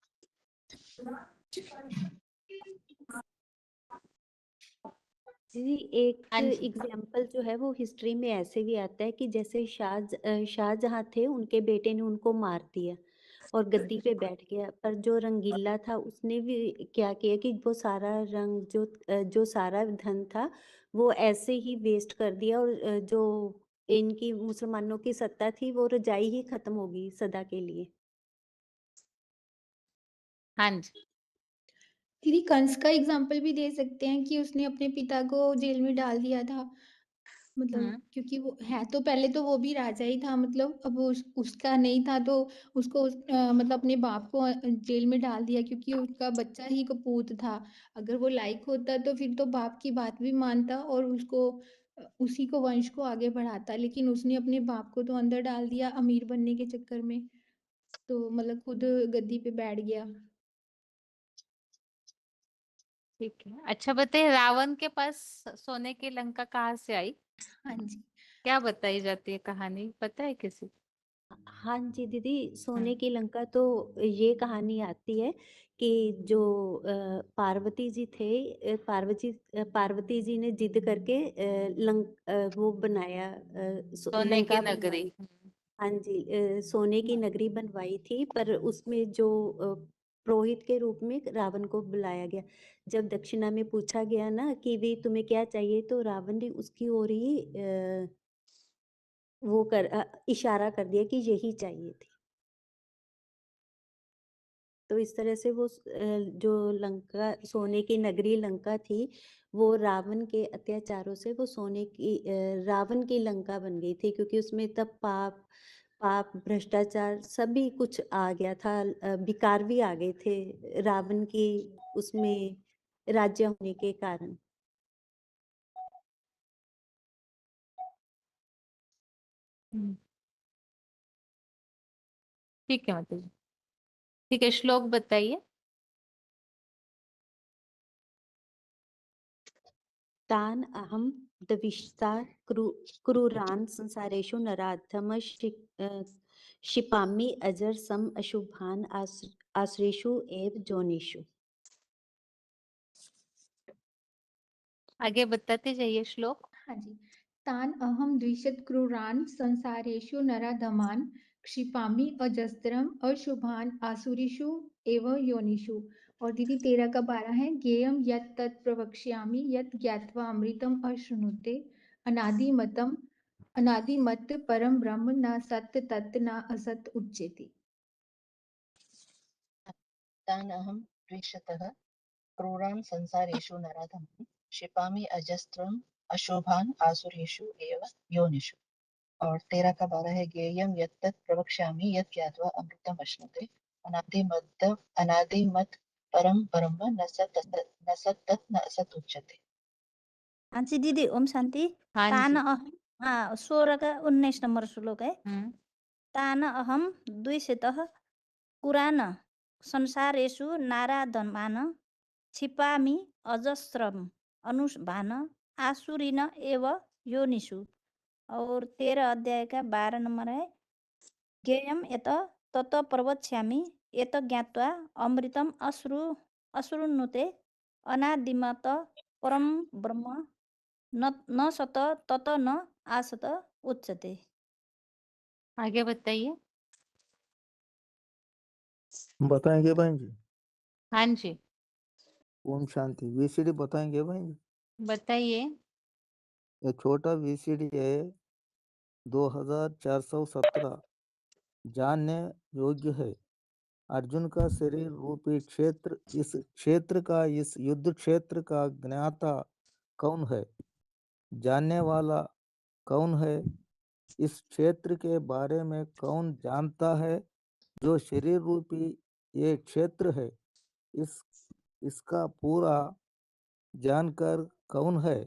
जी एक एग्जाम्पल जो है वो हिस्ट्री में ऐसे भी आता है कि जैसे शाहजहां थे, उनके बेटे ने उनको मार दिया और गद्दी पे बैठ गया, पर जो रंगीला था उसने भी क्या किया कि वो सारा रंग जो सारा धन था वो ऐसे ही वेस्ट कर दिया, और जो इनकी मुसलमानों की सत्ता थी वो रजाई ही खत्म होगी सदा के लिए। हाँ जी। दीदी कंस का एग्जाम्पल भी दे सकते हैं कि उसने अपने पिता को जेल में डाल दिया था, मतलब क्योंकि वो है तो पहले तो वो भी राजा ही था, मतलब अब उसका नहीं था तो उसको मतलब अपने बाप को जेल में डाल दिया, क्योंकि उसका बच्चा ही कपूत था। अगर वो लायक होता तो फिर तो बाप की बात भी मानता और उसको उसी को वंश को आगे बढ़ाता, लेकिन उसने अपने बाप को तो अंदर डाल दिया अमीर बनने के चक्कर में, तो मतलब खुद गद्दी पे बैठ गया। ठीक है। अच्छा बताइए, रावण के पास सोने की लंका कहाँ से आई? हाँ जी। क्या बताई जाती है कहानी, पता है किसी? हाँ जी दीदी, सोने की लंका तो ये कहानी आती है कि जो पार्वती जी थे, पार्वती जी ने जिद करके वो बनाया, सोने की लंका नगरी। बनवाई। हाँ जी, सोने की नगरी बनवाई थी, पर उसमें जो पुरोहित के रूप में रावण को बुलाया गया। जब दक्षिणा में पूछा गया ना कि वे तुम्हें क्या चाहिए, तो रावण ने उसकी ओर ही इशारा कर दिया कि यही चाहिए थी। तो इस तरह से वो जो लंका, सोने की नगरी लंका थी, वो रावण के अत्याचारों से वो रावण की लंका बन गई थी, क्योंकि उसमें तब पाप भ्रष्टाचार सभी कुछ आ गया था, विकार भी आ गए थे रावण की उसमें राज्य होने के कारण। ठीक है माता जी। ठीक है, श्लोक बताइए। तान अहम दविष्टा क्रूरान संसारेषु नराधम क्षिपामि अजर सम अशुभान आश्रेषु एव जोनिषु। आगे बताते जाइए श्लोक। हाँ जी। तान अहम द्विषत क्रूरान संसारेषु नराधमान क्षिपामि अजस्त्रम अशुभान आसुरीषु एव योनिषु। और दीदी 13 का 12 है, ज्ञेयम यत् तत् प्रवक्ष्यामि यत् ज्ञात्वा अमृतम अश्नुते अनादिमत परम ब्रह्म न सत्य तत् न असत उच्यते। तान् अहं द्विषतः क्रूरान् संसारेषु नराधमान् क्षिपामि अजस्रम् अशुभान् आसुरीषु एव योनिषु। और 13 का 12 है, ज्ञेयं यत्तत् प्रवक्ष्यामि यत् ज्ञात्वा अमृतम् अश्नुते अनादिमत् परम ब्रह्म न सत् तत् न असत् उच्यते। हाँ जी दीदी, ओम शांति। हाँ तान जी। अहम, हाँ 16 का 19 नंबर श्लोक है। तान अहम द्विषतः कुरान संसारेषु नाराधमान क्षिपामि अजस्रम अनुभान आसुरीन एव योनिषु। और 13 अध्याय का 12 नंबर है, ज्ञेयम यत तत प्रवक्ष्यामि यत ज्ञात्वा अमृतम अश्नुते अनादिमत परम ब्रह्म न सत तत न आसत उच्यते। आगे बताइए। बताएंगे बहन जी? हाँ जी ओम शांति। वीसीडी बताएंगे बहन जी? बताइए। ये छोटा वीसीडी है 2417, जानने योग्य है। अर्जुन का शरीर रूपी क्षेत्र, इस क्षेत्र का, इस युद्ध क्षेत्र का ज्ञाता कौन है? जानने वाला कौन है? इस क्षेत्र के बारे में कौन जानता है? जो शरीर रूपी ये क्षेत्र है, इसका पूरा जानकर कौन है?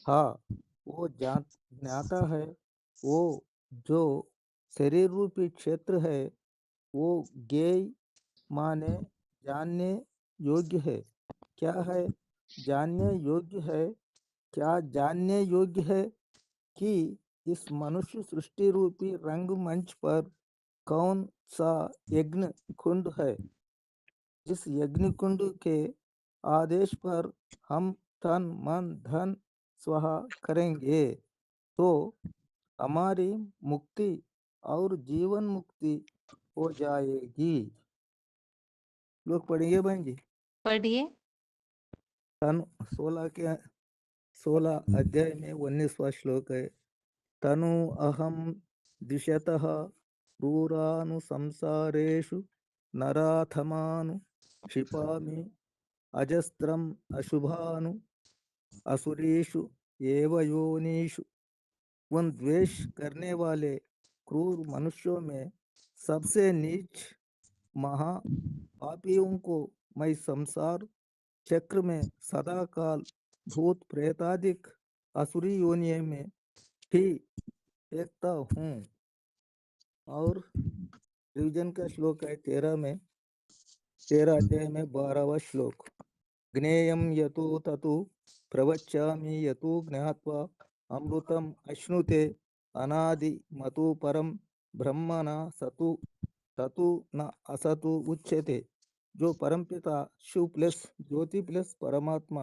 हाँ, वो ज्ञाता है। वो जो शरीर रूपी क्षेत्र है, वो ज्ञेय माने जानने योग्य है। क्या है जानने योग्य है? क्या जानने योग्य है कि इस मनुष्य सृष्टि रूपी रंगमंच पर कौन सा यज्ञ कुंड है? जिस यज्ञ कुंड के आदेश पर हम तन मन धन स्वाहा करेंगे तो हमारी मुक्ति और जीवन मुक्ति हो जाएगी। लोग पढ़ेंगे बहन जी? पढ़िए। तनु 16 अध्याय में 19वां श्लोक है। तनु अहम दिशतः क्रूरानु संसारेषु नराधमानु क्षिपामि अजस्त्रम अशुभानु असुरीषु एव योनिषु। उन द्वेष करने वाले क्रूर मनुष्यों में सबसे नीच महापापियों को मैं संसार चक्र में सदा काल भूत प्रेतादिक असुरी योनि में ही फेंकता हूँ। और रिविजन का श्लोक है 13 अध्याय में 12वां श्लोक। ज्ञेयं यतो ततो प्रवक्ष्यामि यतो ज्ञात्वा अमृतम अश्नुते अनादि मतो परम ब्रह्मणा सतु ततु न असतु उच्यते। जो परमपिता शिव प्लस ज्योति प्लस परमात्मा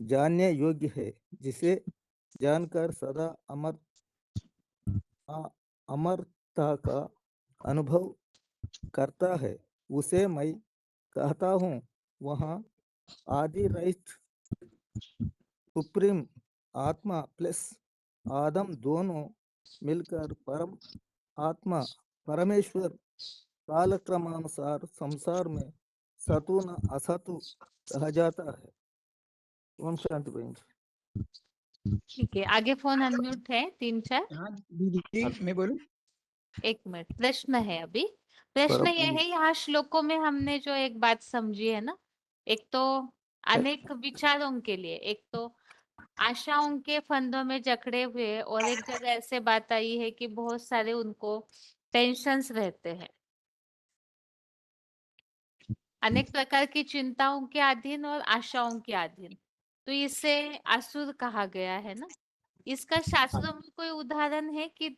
जानने योग्य है, जिसे जानकर सदा अमरता का अनुभव करता है, उसे मैं कहता हूँ। वहाँ आदि रहित सुप्रीम आत्मा प्लस आदम दोनों मिलकर परम आत्मा परमेश्वर कालक्रमानुसार संसार में सतु न असतु कहा जाता है। ओम शांति बहन जी। ठीक है, आगे फोन अनम्यूट है 3-4। हाँ दीदी मैं बोलूं? एक मिनट, प्रश्न है अभी। प्रश्न यह है, यहाँ श्लोकों में हमने जो एक बात समझी है ना, एक तो अनेक विचारों के लिए, एक तो आशाओं के फंदों में जकड़े हुए, और एक जगह ऐसे बात आई है कि बहुत सारे उनको टेंशन्स रहते हैं, अनेक प्रकार की चिंताओं के अधीन और आशाओं के अधीन, तो इसे असुर कहा गया है ना। इसका शास्त्रों में कोई उदाहरण है कि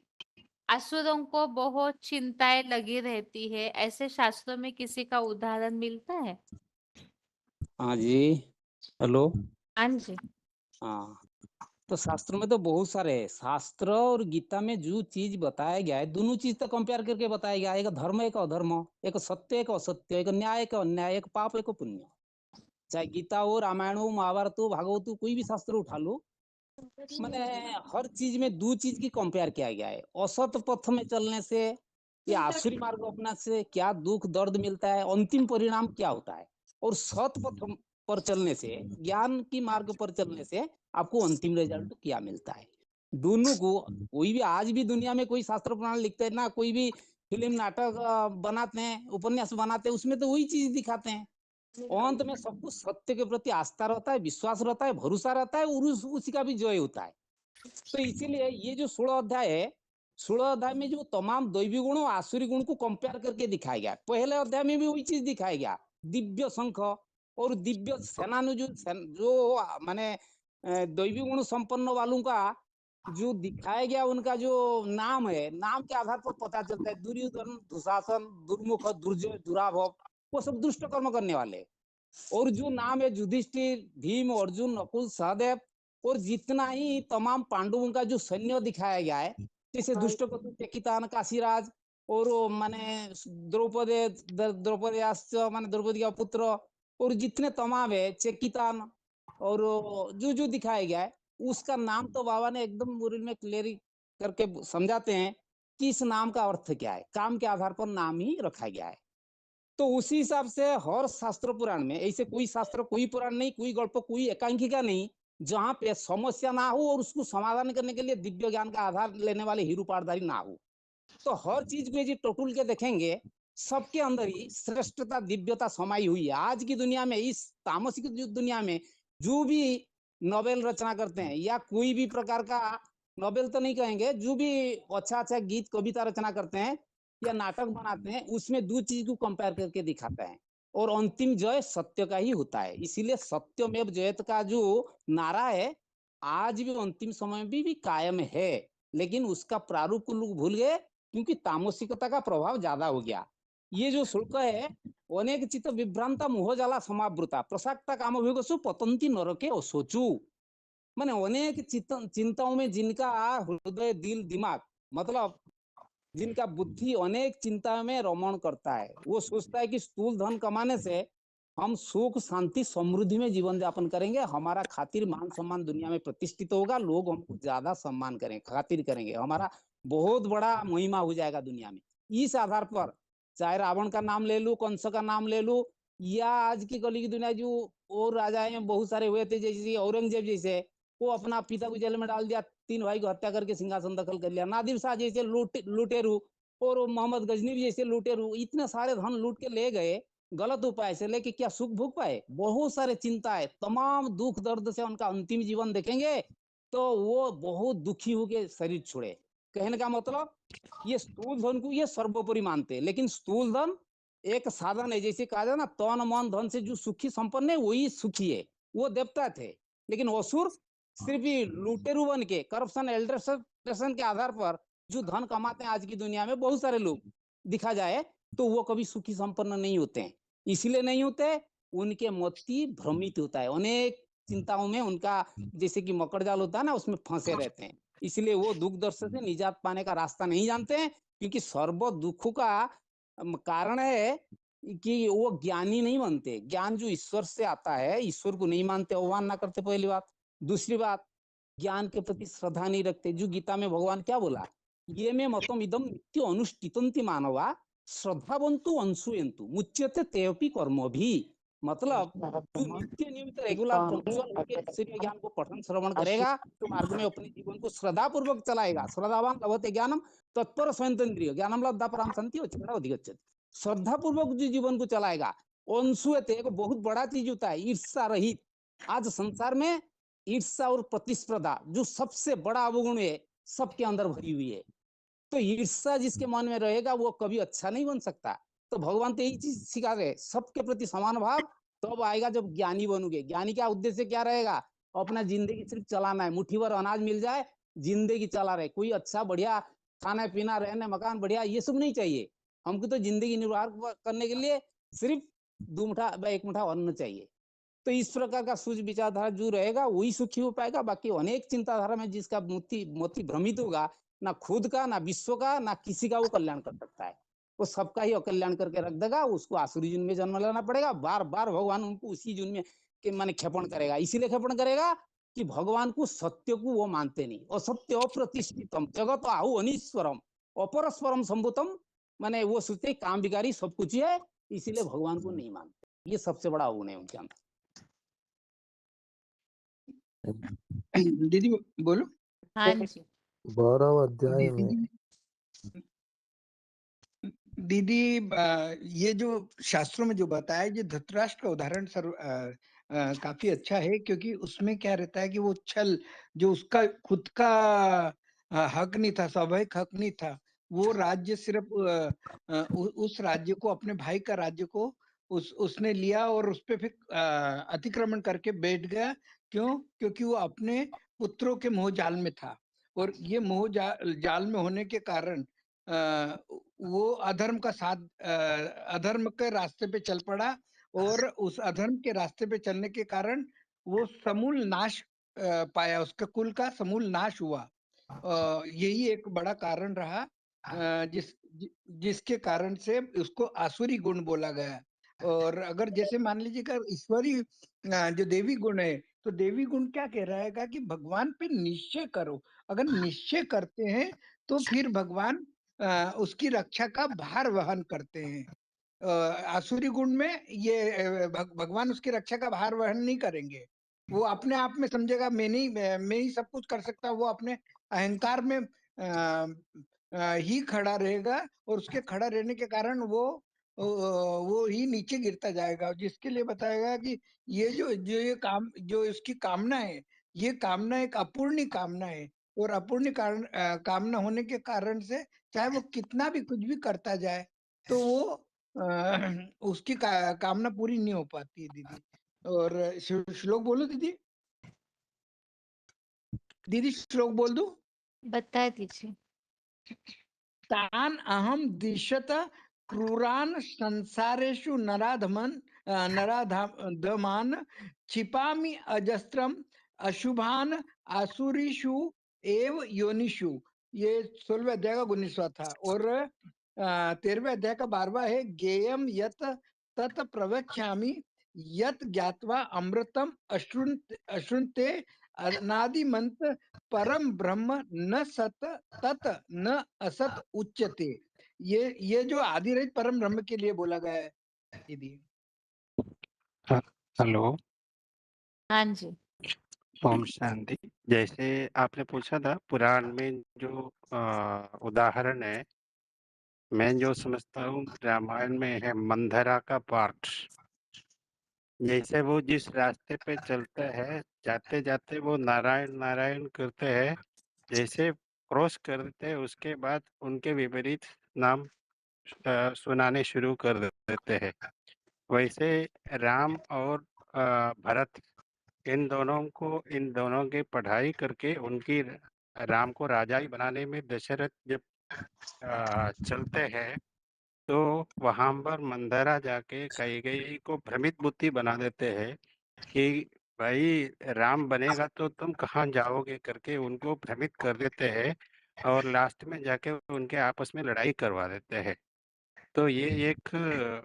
असुरों को बहुत चिंताएं लगी रहती है, ऐसे शास्त्रों में किसी का उदाहरण मिलता है? हाँ जी, हेलो। हाँ जी। हाँ, तो शास्त्र में तो बहुत सारे है। शास्त्र और गीता में जो चीज बताया गया है, दोनों चीज तो कंपेयर करके बताया गया है। एक धर्म एक अधर्म, एक सत्य एक असत्य, एक न्याय एक अन्याय, एक पाप एक पुण्य। चाहे गीता हो, रामायण हो, महाभारत हो, भागवत हो, कोई भी शास्त्र उठा लो, मैंने हर चीज में दो चीज की कंपेयर किया गया है। असत पथ में चलने से या आसुरी मार्ग अपना से क्या दुख दर्द मिलता है, अंतिम परिणाम क्या होता है, और सत पथ पर चलने से, ज्ञान की मार्ग पर चलने से आपको अंतिम रिजल्ट क्या मिलता है। दोनों को कोई भी आज भी दुनिया में कोई शास्त्र पुराण लिखते हैं ना, कोई भी फिल्म नाटक बनाते हैं, उपन्यास बनाते हैं, उसमें तो वही चीज दिखाते हैं। अंत में सबको सत्य के प्रति आस्था रहता है, विश्वास रहता है, भरोसा रहता है, और उसी का भी जय होता है। तो इसीलिए ये जो 16 अध्याय है, 16 अध्याय में जो तमाम दैवी गुण और आसुरी गुण को कंपेयर करके दिखाया गया। पहले अध्याय में भी वही चीज दिखाया गया, दिव्य शंख और दिव्य सेना ने जो माने दैवी गुण संपन्न वालों का जो दिखाया गया, उनका जो नाम है, नाम के आधार पर पता चलता है। दुर्योधन, दुशासन, दुर्मुख, दुर्जय, दुराभव, वो सब दुष्ट कर्म करने वाले। और जो नाम है युधिष्ठिर, भीम, अर्जुन, नकुल, सहदेव, और जितना ही तमाम पांडवों का जो सैन्य दिखाया गया है, जैसे दुष्टकतु, चेकितान, काशीराज, और माने द्रौपदी माने द्रौपदी का पुत्र, और जितने तमाम है चेकितान, और जो दिखाया गया है, उसका नाम तो बाबा ने एकदम मुरली में क्लियर करके समझाते हैं कि इस नाम का अर्थ क्या है। काम के आधार पर नाम ही रखा गया है। तो उसी हिसाब से हर शास्त्र पुराण में, ऐसे कोई शास्त्र, कोई पुराण नहीं, कोई गल्प, कोई एकांकिका नहीं जहां पे समस्या ना हो और उसको समाधान करने के लिए दिव्य ज्ञान का आधार लेने वाले हीरो पाठधारी ना हो। तो हर चीज को यदि टटोल के देखेंगे, सबके अंदर ही श्रेष्ठता, दिव्यता समाई हुई है। आज की दुनिया में, इस तामसिक दुनिया में, जो भी नोबेल रचना करते हैं या कोई भी प्रकार का, नोबेल तो नहीं कहेंगे, जो भी अच्छा गीत कविता रचना करते हैं या नाटक बनाते हैं, उसमें दो चीज को कंपेयर करके दिखाते हैं, और अंतिम जय सत्य का ही होता है। इसीलिए सत्यमेव जयत का जो नारा है, आज भी अंतिम समय में भी कायम है, लेकिन उसका प्रारूप को लोग भूल गए, क्योंकि तामसिकता का प्रभाव ज्यादा हो गया। ये जो श्लोक है, अनेक चित्त विभ्रांता मोहजाला समावृता प्रसाक्ता कामभोगसु पतंती नरके असोचु, माने अनेक चिंताओं में जिनका हृदय, दिल, दिमाग, मतलब जिनका बुद्धि अनेक चिंता में रमण करता है, वो सोचता है कि स्थूल धन कमाने से हम सुख, शांति, समृद्धि में जीवन यापन करेंगे, हमारा खातिर, मान सम्मान दुनिया में प्रतिष्ठित होगा, लोग हमको ज्यादा सम्मान करेंगे, खातिर करेंगे, हमारा बहुत बड़ा महिमा हो जाएगा दुनिया में। इस आधार पर चाहे रावण का नाम ले लो, कंस का नाम ले लो, या आज की कली की दुनिया जो और राजाएं बहुत सारे हुए थे, जैसे औरंगजेब जैसे, वो अपना पिता को जेल में डाल दिया, 3 भाई को हत्या करके सिंहासन दखल कर लिया। नादिर शाह जैसे लुटेरू, और मोहम्मद गजनी जैसे लुटेरू, इतने सारे धन लूट के ले गए, गलत उपाय से, लेके क्या सुख भोग पाए? बहुत सारे चिंता है, तमाम दुख दर्द से उनका अंतिम जीवन देखेंगे तो वो बहुत दुखी होके शरीर छोड़े। कहने का मतलब, ये स्थूल धन को ये सर्वोपरि मानते हैं, लेकिन स्थूल धन एक साधन है। जैसे कहा जाए ना, तन मन धन से जो सुखी संपन्न है वही सुखी है, वो देवता थे। लेकिन असुर सिर्फ लुटेरू बन के, करप्शन, एल्डरशन के आधार पर जो धन कमाते हैं आज की दुनिया में बहुत सारे लोग दिखा जाए तो वो कभी सुखी संपन्न नहीं होते हैं। इसलिए नहीं होते, उनके मोती भ्रमित होता है, अनेक चिंताओं में उनका जैसे कि मकड़ जाल होता है ना, उसमें फंसे रहते हैं। इसलिए वो दुख दर्द से निजात पाने का रास्ता नहीं जानते हैं, क्योंकि सर्व दुखों का कारण है कि वो ज्ञानी नहीं बनते। ज्ञान जो ईश्वर से आता है, ईश्वर को नहीं मानते, आह्वान ना करते, पहली बात। दूसरी बात, ज्ञान के प्रति श्रद्धा नहीं रखते। जो गीता में भगवान क्या बोला, ये में मतम इदम नित्य अनुष्ठितंति मानवा श्रद्धावंतु अंशुयंतु मुच्यते तेऽपि कर्मभिः। मतलब जो नित्य नियमित रेगुलर पंक्चुअल होकर ईश्वरीय ज्ञान को पठन श्रवण करेगा तो मार्ग में अपने जीवन को श्रद्धा पूर्वक चलाएगा। श्रद्धावान लभते ज्ञानम तत्पर स्वयंतंत्रिय ज्ञानम लब्धा पराम संति अधिगच्छति। श्रद्धा पूर्वक जो जीवन को चलाएगा, अंशुयते एक बहुत बड़ा चीज होता है, ईर्षा रहित। आज संसार में ईर्षा और प्रतिस्पर्धा जो सबसे बड़ा अवगुण है, सबके अंदर भरी हुई है। तो ईर्षा जिसके मन में रहेगा वो कभी अच्छा नहीं बन सकता। तो भगवान तो यही चीज सिखा रहे, सबके प्रति समान भाव तब आएगा जब ज्ञानी बनोगे। ज्ञानी का उद्देश्य क्या रहेगा, अपना जिंदगी सिर्फ चलाना है, मुट्ठी भर अनाज मिल जाए, जिंदगी चला रहे, कोई अच्छा बढ़िया खाना पीना, रहने मकान बढ़िया, ये सब नहीं चाहिए हमको। तो जिंदगी निर्वाह करने के लिए सिर्फ 2 मुठा 1 मुठा अन्न चाहिए। तो इस प्रकार का सूझ विचारधारा जो रहेगा वही सुखी हो पाएगा। बाकी अनेक चिंताधारा में जिसका मोती भ्रमित होगा, ना खुद का, ना विश्व का, ना किसी का वो कल्याण कर सकता है। वो सबका ही अकल्याण करके रख देगा। उसको आसुरी जुन में जन्म लेना पड़ेगा, बार बार भगवान उनको उसी जुन में के माने क्षेपण करेगा। इसीलिए क्षेपण करेगा कि भगवान को, सत्य को वो मानते नहीं। असत्य अप्रतिष्ठितम जगत आहु अनीश्वरम अपरस्परम संभूतम, माने वो सोचते काम विकारी सब कुछ है, इसीलिए भगवान को नहीं मानते। ये सबसे बड़ा अवगुण है उनके अंदर। दीदी बोलो। हाँ जी 12 अध्याय में दीदी ये जो शास्त्रों में जो बताया, ये धृतराष्ट्र का उदाहरण काफी अच्छा है, क्योंकि उसमें क्या रहता है कि वो छल, जो उसका खुद का हक नहीं था, स्वाभाविक हक नहीं था, वो राज्य सिर्फ उस राज्य को, अपने भाई का राज्य को उसने लिया और उस पे फिर अतिक्रमण करके बैठ गया। क्यों? क्योंकि वो अपने पुत्रों के मोह जाल में था, और ये मोह जाल में होने के कारण वो अधर्म का साथ, अधर्म के रास्ते पे चल पड़ा, और उस अधर्म के रास्ते पे चलने के कारण वो समूल नाश पाया, उसका कुल का समूल नाश हुआ। यही एक बड़ा कारण रहा, जिसके कारण से उसको आसुरी गुण बोला गया। और अगर जैसे मान लीजिए ईश्वरी जो देवी गुण है, तो देवी गुण क्या कह रहा है कि भगवान पे निश्चय करो। अगर निश्चय करते हैं तो फिर भगवान उसकी रक्षा का भार वहन करते हैं। आसुरी गुण में ये भगवान उसकी रक्षा का भार वहन नहीं करेंगे। वो अपने आप में समझेगा मैं ही सब कुछ कर सकता हूँ। वो अपने अहंकार में ही खड़ा रहेगा, और उसके खड़ा रहने के कारण वो ही नीचे गिरता जाएगा। जिसके लिए बताएगा कि ये ये काम, जो इसकी कामना है, ये कामना एक अपूर्णी कामना है, और अपूर्णी कामना होने के कारण से चाहे वो कितना भी कुछ भी करता जाए, तो वो उसकी कामना पूरी नहीं हो पाती है दीदी। और श्लोक बोलो दीदी। दीदी श्लोक बोल दूं? बता दीजिए। तान अहम दिशत क्रूरान संसारेषु नराधमान क्षिपामि अजस्त्रम अशुभान आसुरीषु एव योनिषु। ये 16वें अध्याय का 19वां था। और 13वें अध्याय का 12वां है, ज्ञेयम यत तत प्रवक्ष्यामि यत ज्ञात्वा अमृतम अश्नुते अनादिमंत परम ब्रह्म न सत तत न असत उच्यते। ये जो आदि रहित परम ब्रह्म के लिए बोला गया है दीदी। हेलो। हाँ जी। ओम शांति। जैसे आपने पूछा था पुराण में जो उदाहरण है, मैं जो समझता हूँ रामायण में है मंधरा का पाठ। जैसे वो जिस रास्ते पे चलते हैं, जाते जाते वो नारायण नारायण करते हैं, जैसे क्रॉस करते हैं उसके बाद उनके विपरीत नाम सुनाने शुरू कर देते हैं। वैसे राम और भरत, इन दोनों की पढ़ाई करके उनकी राम को राजा ही बनाने में दशरथ जब चलते हैं तो वहां पर मंदरा जाके कैकेयी को भ्रमित बुद्धि बना देते हैं कि भाई राम बनेगा तो तुम कहाँ जाओगे करके उनको भ्रमित कर देते हैं और लास्ट में जाके उनके आपस में लड़ाई करवा देते हैं। तो ये एक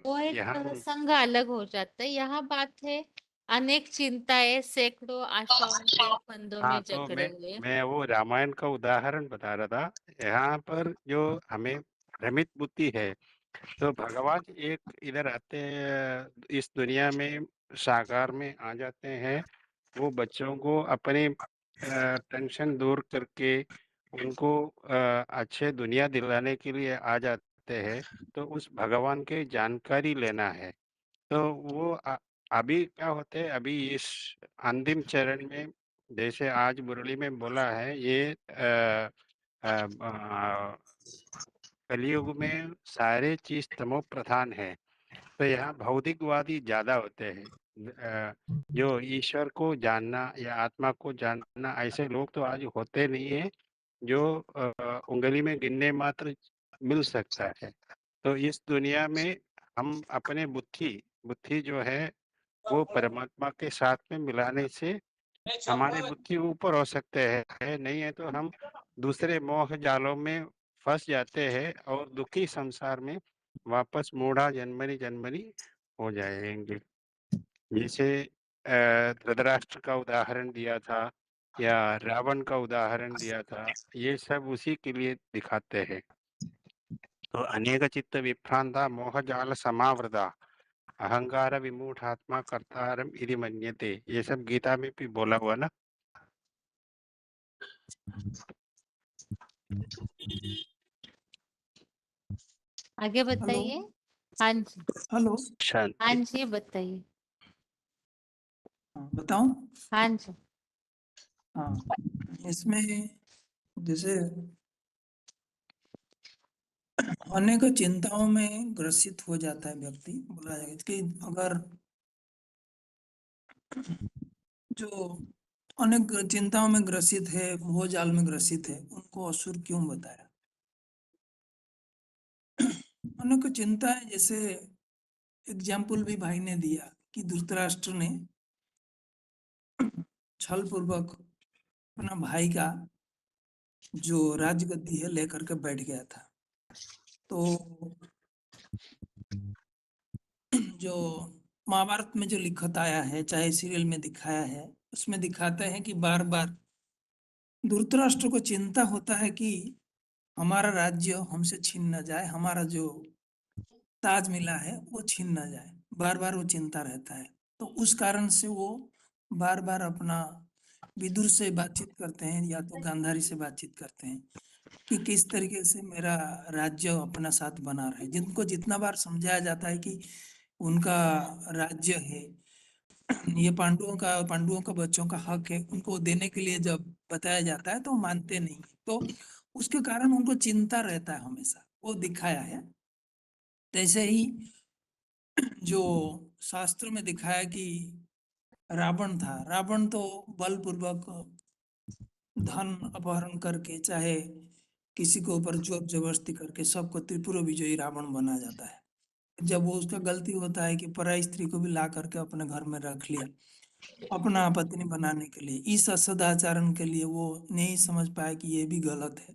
वो एक यहाँ प्रसंग अलग हो जाता है। यहाँ बात है अनेक चिंताएं सैकड़ों आशाओं के फंदों हाँ में तो जकड़े हुए। मैं वो रामायण का उदाहरण बता रहा था। यहाँ पर जो हमें भ्रमित बुद्धि है तो भगवान एक इधर आते हैं इस दुनिया में साकार में आ जाते हैं। वो बच्चों को अपने टेंशन दूर करके उनको अच्छे दुनिया दिलाने के लिए आ जाते हैं। तो उस भगवान के जानकारी लेना है। तो वो अभी क्या होते हैं अभी इस अंतिम चरण में जैसे आज मुरली में बोला है ये कलयुग में सारे चीज तमो प्रधान है। तो यहाँ भौतिकवादी ज्यादा होते हैं। जो ईश्वर को जानना या आत्मा को जानना ऐसे लोग तो आज होते नहीं है जो उंगली में गिनने मात्र मिल सकता है। तो इस दुनिया में हम अपने बुद्धि बुद्धि जो है वो परमात्मा के साथ में मिलाने से हमारे बुद्धि ऊपर हो सकते हैं। नहीं है तो हम दूसरे मोह जालों में फंस जाते हैं और दुखी संसार में वापस मूढ़ा जन्मनी जन्मनी हो जाएंगे। जैसे धृतराष्ट्र का उदाहरण दिया था या रावण का उदाहरण दिया था, ये सब उसी के लिए दिखाते हैं। तो अनेक चित्त विभ्रांता मोह जाल समावृता अहंकार विमूढ़ात्मा कर्तारम इति मन्यते, ये सब गीता में भी बोला हुआ ना। आगे बताइए। हाँ जी, हेलो हाँ शांति। जी बताइए। बताऊं? हाँ जी। हाँ, इसमें जैसे अनेक चिंताओं में ग्रसित हो जाता है व्यक्ति, बोला जाए कि अगर जो अनेक चिंताओं में ग्रसित है, मोह जाल में ग्रसित है, उनको असुर क्यों बताया? अनेक चिंताएं, जैसे एग्जाम्पल भी भाई ने दिया कि धृतराष्ट्र ने छल पूर्वक अपना भाई का जो राजगद्दी है लेकर के बैठ गया था। तो जो महाभारत में जो लिखत आया है, चाहे सीरियल में दिखाया है, उसमें दिखाते हैं कि बार बार धृतराष्ट्र को चिंता होता है कि हमारा राज्य हमसे छीन न जाए, हमारा जो ताज मिला है वो छीन न जाए, बार बार वो चिंता रहता है। तो उस कारण से वो बार बार अपना विदुर से बातचीत करते हैं या तो गांधारी से बातचीत करते हैं कि किस तरीके से मेरा राज्य अपना साथ बना रहे। जिनको जितना बार समझाया जाता है कि उनका राज्य है, ये पांडवों का बच्चों का हक है, उनको देने के लिए जब बताया जाता है तो मानते नहीं। तो उसके कारण उनको चिंता रहता है हमेशा, वो दिखाया है। जैसे ही जो शास्त्र में दिखाया कि रावण था, रावण तो बलपूर्वक धन अपहरण करके, चाहे किसी के ऊपर जोर जबरदस्ती करके सबको त्रिपुर विजयी रावण बना जाता है। जब वो उसका गलती होता है कि पराई स्त्री को भी ला करके अपने घर में रख लिया अपना पत्नी बनाने के लिए, इस असदाचरण के लिए वो नहीं समझ पाया कि ये भी गलत है।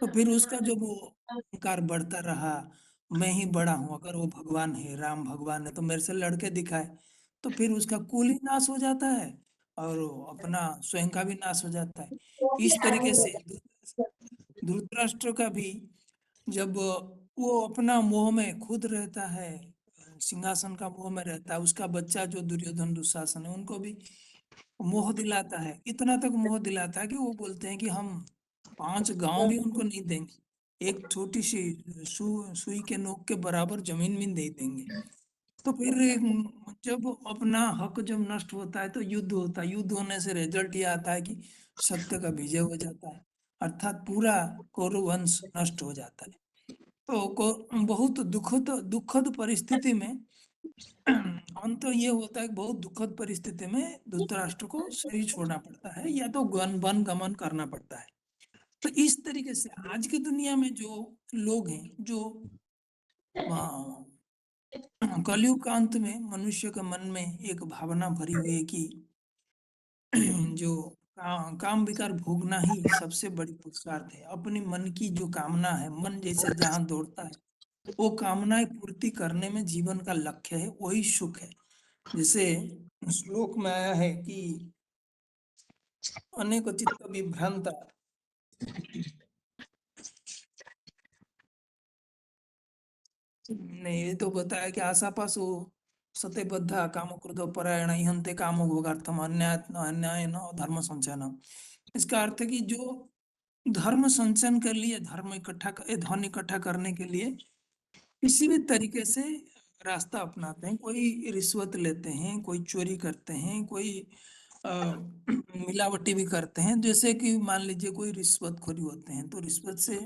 तो फिर उसका जब वो अहंकार बढ़ता रहा, मैं ही बड़ा हूँ, अगर वो भगवान है, राम भगवान है, तो मेरे से लड़के दिखाए, तो फिर उसका कुल ही नाश हो जाता है और वो अपना स्वयं का भी नाश हो जाता है। इस तरीके से धृतराष्ट्र का भी जब वो अपना मोह में खुद रहता है, सिंहासन का मोह में रहता है, उसका बच्चा जो दुर्योधन दुशासन है उनको भी मोह दिलाता है, इतना तक मोह दिलाता है कि वो बोलते हैं कि हम 5 गांव भी उनको नहीं देंगे, एक छोटी सी सुई के नोक के बराबर जमीन भी दे देंगे। तो फिर जब अपना हक जब नष्ट होता है तो युद्ध होता है, युद्ध होने से रिजल्ट ये आता है कि सत्य का विजय हो जाता है, अर्थात पूरा कौरव वंश नष्ट हो जाता है। तो बहुत दुखद दुखद परिस्थिति में अंत ये होता है कि बहुत दुखद परिस्थिति में धृतराष्ट्र को शरीर छोड़ना पड़ता है या तो वन गमन करना पड़ता है। तो इस तरीके से आज की दुनिया में जो लोग हैं, जो कलयुग का अंत में मनुष्य के मन में एक भावना भरी हुई है कि जो काम विकार भोगना ही सबसे बड़ी पुरुषार्थ है। अपनी मन की जो कामना है, मन जैसे जहां दौड़ता है, वो कामनाएं पूर्ति करने में जीवन का लक्ष्य है, वही सुख है। जैसे श्लोक में आया है कि अनेक चित्त विभ्रांता, नहीं ये तो बताया कि आशापाशु सत्यबद्धा काम क्रोध परायण हंते कामो भोगार्थम अन्याय न धर्म संचयन। इसका अर्थ है कि जो धर्म संचयन के लिए, धन इकट्ठा करने के लिए किसी भी तरीके से रास्ता अपनाते हैं, कोई रिश्वत लेते हैं, कोई चोरी करते हैं, कोई मिलावटी भी करते हैं। जैसे कि मान लीजिए कोई रिश्वतखोरी होते हैं, तो रिश्वत से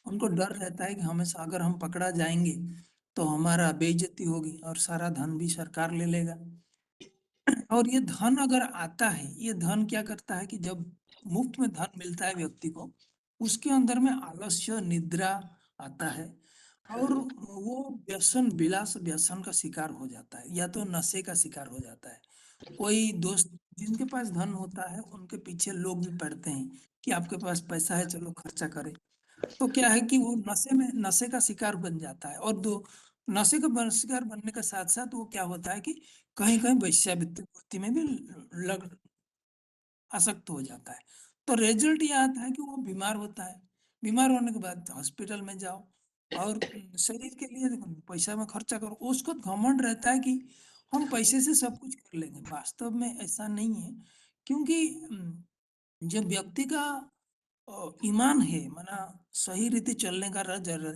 उनको डर रहता है कि हमेशा अगर हम पकड़ा जाएंगे तो हमारा बेइज्जती होगी और सारा धन भी सरकार ले लेगा। और ये धन अगर आता है, ये धन क्या करता है कि जब मुफ्त में धन मिलता है व्यक्ति को, उसके अंदर में आलस्य, निद्रा आता है और वो व्यसन का शिकार हो जाता है या तो नशे का शिकार हो जाता है। कोई दोस्त जिनके पास धन होता है उनके पीछे लोग भी पड़ते हैं कि आपके पास पैसा है, चलो खर्चा करें। तो क्या है कि वो नशे का शिकार बन जाता है और नशे का शिकार बनने के साथ साथ वो क्या होता है कि कहीं कहीं वेश्यावृत्ति में भी लग आसक्त हो जाता है। तो रिजल्ट ये आता है कि वो बीमार होता है। बीमार होने के बाद हॉस्पिटल में जाओ और शरीर के लिए पैसा में खर्चा करो। उसको घमंड रहता है कि हम पैसे से सब कुछ कर लेंगे। वास्तव में ऐसा नहीं है, क्योंकि जब व्यक्ति का ईमान है, माना सही रीति चलने का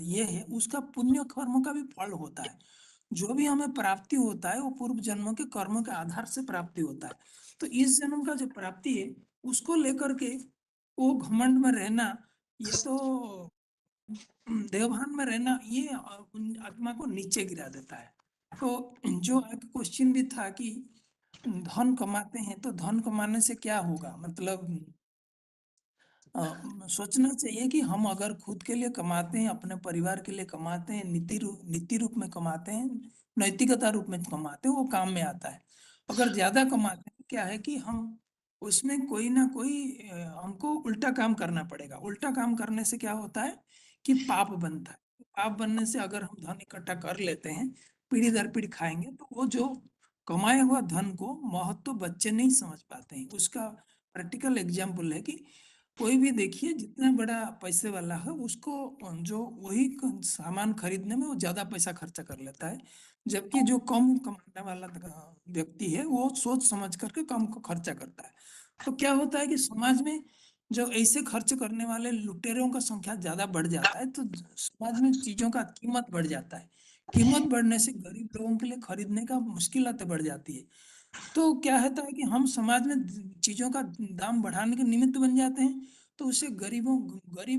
ये है, उसका पुण्य कर्म का भी फल होता है। जो भी हमें प्राप्ति होता है वो पूर्व जन्मों के कर्म के आधार से प्राप्ति होता है। तो इस जन्म का जो प्राप्ति है उसको लेकर के वो घमंड में रहना, ये तो देवभान में रहना, ये आत्मा को नीचे गिरा देता है। तो जो एक क्वेश्चन भी था कि धन कमाते हैं तो धन कमाने से क्या होगा, मतलब सोचना चाहिए कि हम अगर खुद के लिए कमाते हैं, अपने परिवार के लिए कमाते हैं, नीति रूप में कमाते हैं, नैतिकता रूप में कमाते हैं, वो काम में आता है। अगर ज्यादा कमाते हैं, क्या है कि हम उसमें कोई ना कोई हमको उल्टा काम करना पड़ेगा। उल्टा काम करने से क्या होता है कि पाप बनता है। पाप बनने से अगर हम धन इकट्ठा कर लेते हैं, पीढ़ी दर पीढ़ी खाएंगे, तो वो जो कमाया हुआ धन को महत्व बच्चे नहीं समझ पाते हैं। उसका प्रैक्टिकल एग्जाम्पल है कि कोई भी देखिए जितना बड़ा पैसे वाला है उसको जो वही सामान खरीदने में वो ज्यादा पैसा खर्चा कर लेता है, जबकि जो कम कमाने वाला व्यक्ति है वो सोच समझ करके कम को खर्चा करता है। तो क्या होता है कि समाज में जो ऐसे खर्च करने वाले लुटेरों का संख्या ज्यादा बढ़ जाता है, तो समाज में चीजों का कीमत बढ़ जाता है। कीमत बढ़ने से गरीब लोगों के लिए खरीदने का मुश्किलातें बढ़ जाती है। तो क्या होता है कि हम समाज में चीजों का दाम बढ़ाने के निमित्त बन जाते हैं, तो उससे गरीब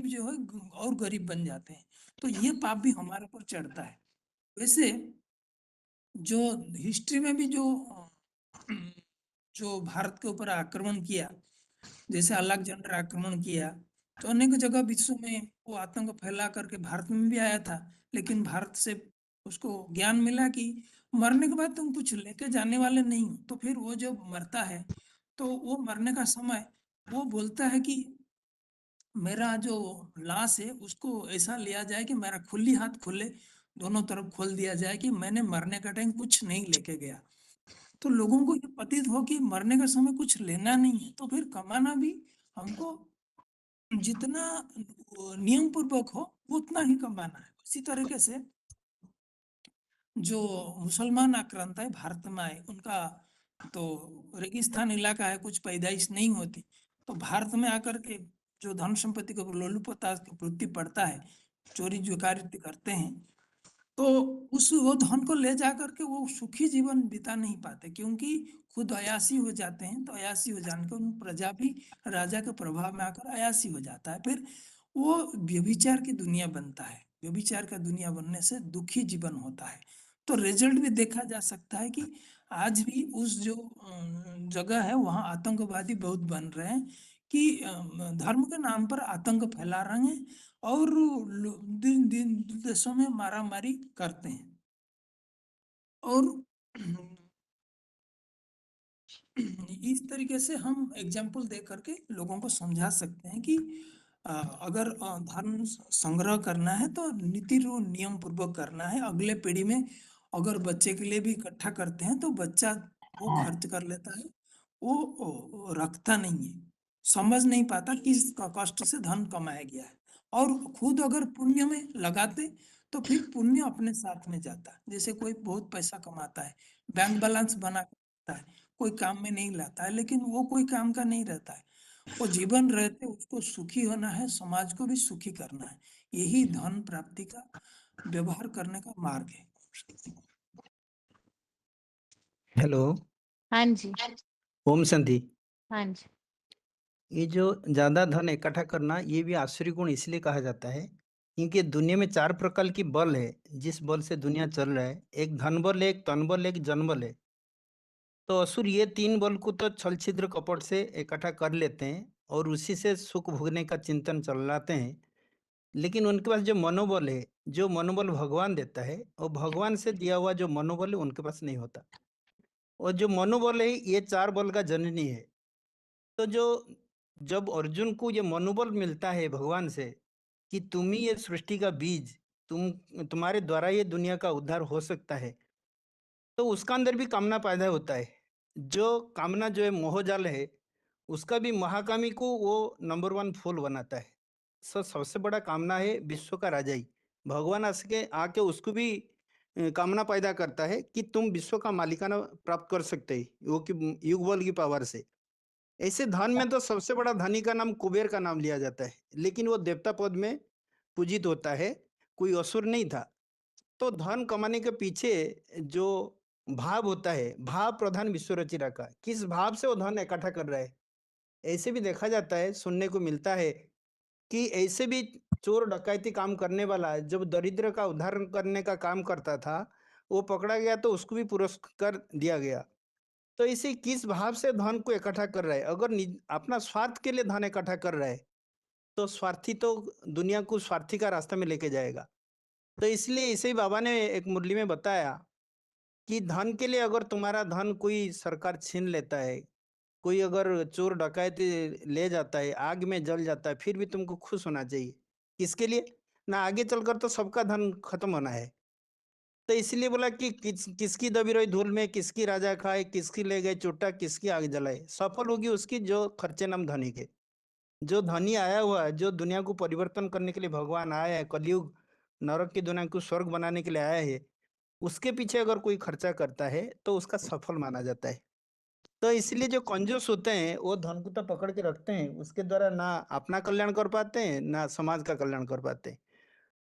जो है और गरीब बन जाते हैं। तो ये पाप भी हमारे ऊपर चढ़ता है। वैसे जो हिस्ट्री में भी जो भारत के ऊपर आक्रमण किया, जैसे अलेक्जेंडर आक्रमण किया, तो अनेक जगह विश्व में वो आतंक फैला करके भारत में भी आया था। लेकिन भारत से उसको ज्ञान मिला कि मरने के बाद तुम कुछ लेके जाने वाले नहीं हो। तो फिर वो जब मरता है तो वो मरने का समय वो बोलता है कि मेरा जो लाश है उसको ऐसा लिया जाए कि मेरा खुली हाथ खुले, दोनों तरफ खोल दिया जाए कि मैंने मरने का टाइम कुछ नहीं लेके गया। तो लोगों को ये प्रतीत हो कि मरने का समय कुछ लेना नहीं है, तो फिर कमाना भी हमको जितना नियम पूर्वक हो उतना ही कमाना है। इसी तरीके से जो मुसलमान आक्रांता है भारत में आए, उनका तो रेगिस्तान इलाका है, कुछ पैदाइश नहीं होती, तो भारत में आकर के जो धन संपत्ति को लोलुपता वृत्ति पड़ता है, चोरी जुकारी करते हैं, तो वो धन को ले जा करके वो सुखी जीवन बिता नहीं पाते, क्योंकि खुद अयासी हो जाते हैं। तो अयासी हो जाने के उन प्रजा भी राजा के प्रभाव में आकर अयासी हो जाता है। फिर वो व्यभिचार की दुनिया बनता है। व्यभिचार का दुनिया बनने से दुखी जीवन होता है। तो रिजल्ट भी देखा जा सकता है कि आज भी उस जो जगह है वहाँ आतंकवादी बहुत बन रहे हैं कि धर्म के नाम पर आतंक फैला रहे हैं और दिन दिन देशों में मारामारी करते हैं। और इस तरीके से हम एग्जाम्पल दे करके लोगों को समझा सकते हैं कि अगर धर्म संग्रह करना है तो नीति नियम पूर्वक करना है। अगले पीढ़ी में अगर बच्चे के लिए भी इकट्ठा करते हैं तो बच्चा वो खर्च कर लेता है, वो रखता नहीं है, समझ नहीं पाता किस कष्ट से धन कमाया गया है। और खुद अगर पुण्य में लगाते तो फिर पुण्य अपने साथ में जाता है। जैसे कोई बहुत पैसा कमाता है, बैंक बैलेंस बना के रखता है, कोई काम में नहीं लाता है, लेकिन वो कोई काम का नहीं रहता है। वो जीवन रहते उसको सुखी होना है, समाज को भी सुखी करना है। यही धन प्राप्ति का व्यवहार करने का मार्ग है। हेलो। हाँ जी। ओम शांति। हाँ जी। ये जो ज्यादा धन इकट्ठा करना ये भी आसुरी गुण इसलिए कहा जाता है क्योंकि दुनिया में 4 प्रकार की बल है जिस बल से दुनिया चल रहा है। एक धन बल है, एक तन बल है, एक जन बल है। तो असुर ये 3 बल को तो छल छिद्र कपट से इकट्ठा कर लेते हैं और उसी से सुख भोगने का चिंतन चलाते हैं। लेकिन उनके पास जो मनोबल है, जो मनोबल भगवान देता है, और भगवान से दिया हुआ जो मनोबल है उनके पास नहीं होता। और जो मनोबल है ये 4 बल का जननी है। तो जब अर्जुन को ये मनोबल मिलता है भगवान से कि तुम ही ये सृष्टि का बीज, तुम्हारे द्वारा ये दुनिया का उद्धार हो सकता है, तो उसका अंदर भी कामना पैदा होता है। जो कामना जो है मोहजाल है, उसका भी महाकामी को वो नंबर 1 फूल बनाता है। सबसे बड़ा कामना है विश्व का राजा ही। भगवान आके उसको भी कामना पैदा करता है कि तुम विश्व का मालिकाना प्राप्त कर सकते हैं वो कि युग बल की पावर से। ऐसे धन में तो सबसे बड़ा धनी का नाम कुबेर का नाम लिया जाता है, लेकिन वो देवता पद में पूजित होता है, कोई असुर नहीं था। तो धन कमाने के पीछे जो भाव होता है, भाव प्रधान विश्व रचिरा का, किस भाव से वो धन इकट्ठा कर रहा है। ऐसे भी देखा जाता है, सुनने को मिलता है कि ऐसे भी चोर डकैती काम करने वाला जब दरिद्र का उद्धार करने का काम करता था, वो पकड़ा गया तो उसको भी पुरस्कार दिया गया। तो इसे किस भाव से धन को इकट्ठा कर रहा है। अगर अपना स्वार्थ के लिए धन इकट्ठा कर रहा है तो स्वार्थी तो दुनिया को स्वार्थी का रास्ता में लेके जाएगा। तो इसलिए इसे ही बाबा ने एक मुरली में बताया कि धन के लिए अगर तुम्हारा धन कोई सरकार छीन लेता है, कोई अगर चोर डकैती ले जाता है, आग में जल जाता है, फिर भी तुमको खुश होना चाहिए। किसके लिए ना, आगे चलकर तो सबका धन खत्म होना है। तो इसलिए बोला कि किसकी दबी रही धूल में, किसकी राजा खाए, किसकी ले गए चुट्टा, किसकी आग जलाए। सफल होगी उसकी जो खर्चे नाम धनी के। जो धनी आया हुआ है, जो दुनिया को परिवर्तन करने के लिए भगवान आया है, कलयुग नरक की दुनिया को स्वर्ग बनाने के लिए आया है, उसके पीछे अगर कोई खर्चा करता है तो उसका सफल माना जाता है। तो इसलिए जो कंजूस होते हैं वो धन को तो पकड़ के रखते हैं, उसके द्वारा ना अपना कल्याण कर पाते हैं ना समाज का कल्याण कर पाते हैं।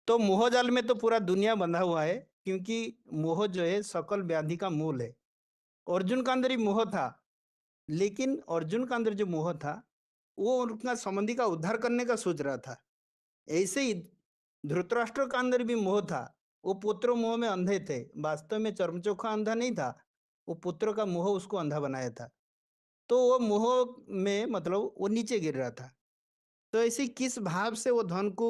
तो मोहजाल में तो पूरा दुनिया बंधा हुआ है, क्योंकि मोह जो है सकल व्याधि का मूल है। अर्जुन का अंदर ही मोह था, लेकिन अर्जुन का अंदर जो मोह था वो उनका संबंधी का उद्धार करने का सोच रहा था। ऐसे ही धृतराष्ट्र का अंदर भी मोह था, वो पुत्र मोह में अंधे थे। वास्तव में चर्मचोखा अंधा नहीं था, वो पुत्र का मोह उसको अंधा बनाया था। तो वो मोह में मतलब वो नीचे गिर रहा था। तो ऐसे किस भाव से वो धन को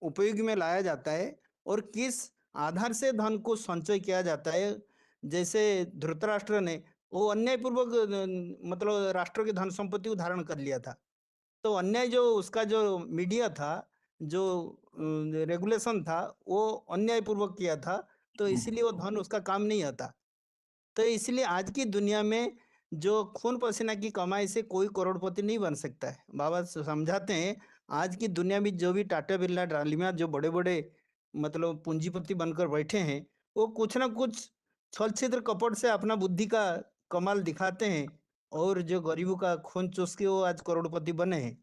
उपयोग में लाया जाता है और किस आधार से धन को संचय किया जाता है। जैसे धृतराष्ट्र ने वो अन्यायपूर्वक मतलब राष्ट्र की धन संपत्ति को धारण कर लिया था। तो अन्याय जो उसका जो मीडिया था, जो रेगुलेशन था, वो अन्यायपूर्वक किया था। तो इसलिए वो धन उसका काम नहीं आता। तो इसलिए आज की दुनिया में जो खून पसीना की कमाई से कोई करोड़पति नहीं बन सकता है। बाबा समझाते हैं आज की दुनिया में जो भी टाटा बिरला डालिमा जो बड़े बड़े मतलब पूंजीपति बनकर बैठे हैं, वो कुछ ना कुछ छल छिद्र कपट से अपना बुद्धि का कमाल दिखाते हैं और जो गरीबों का खून चूस के वो आज करोड़पति बने हैं।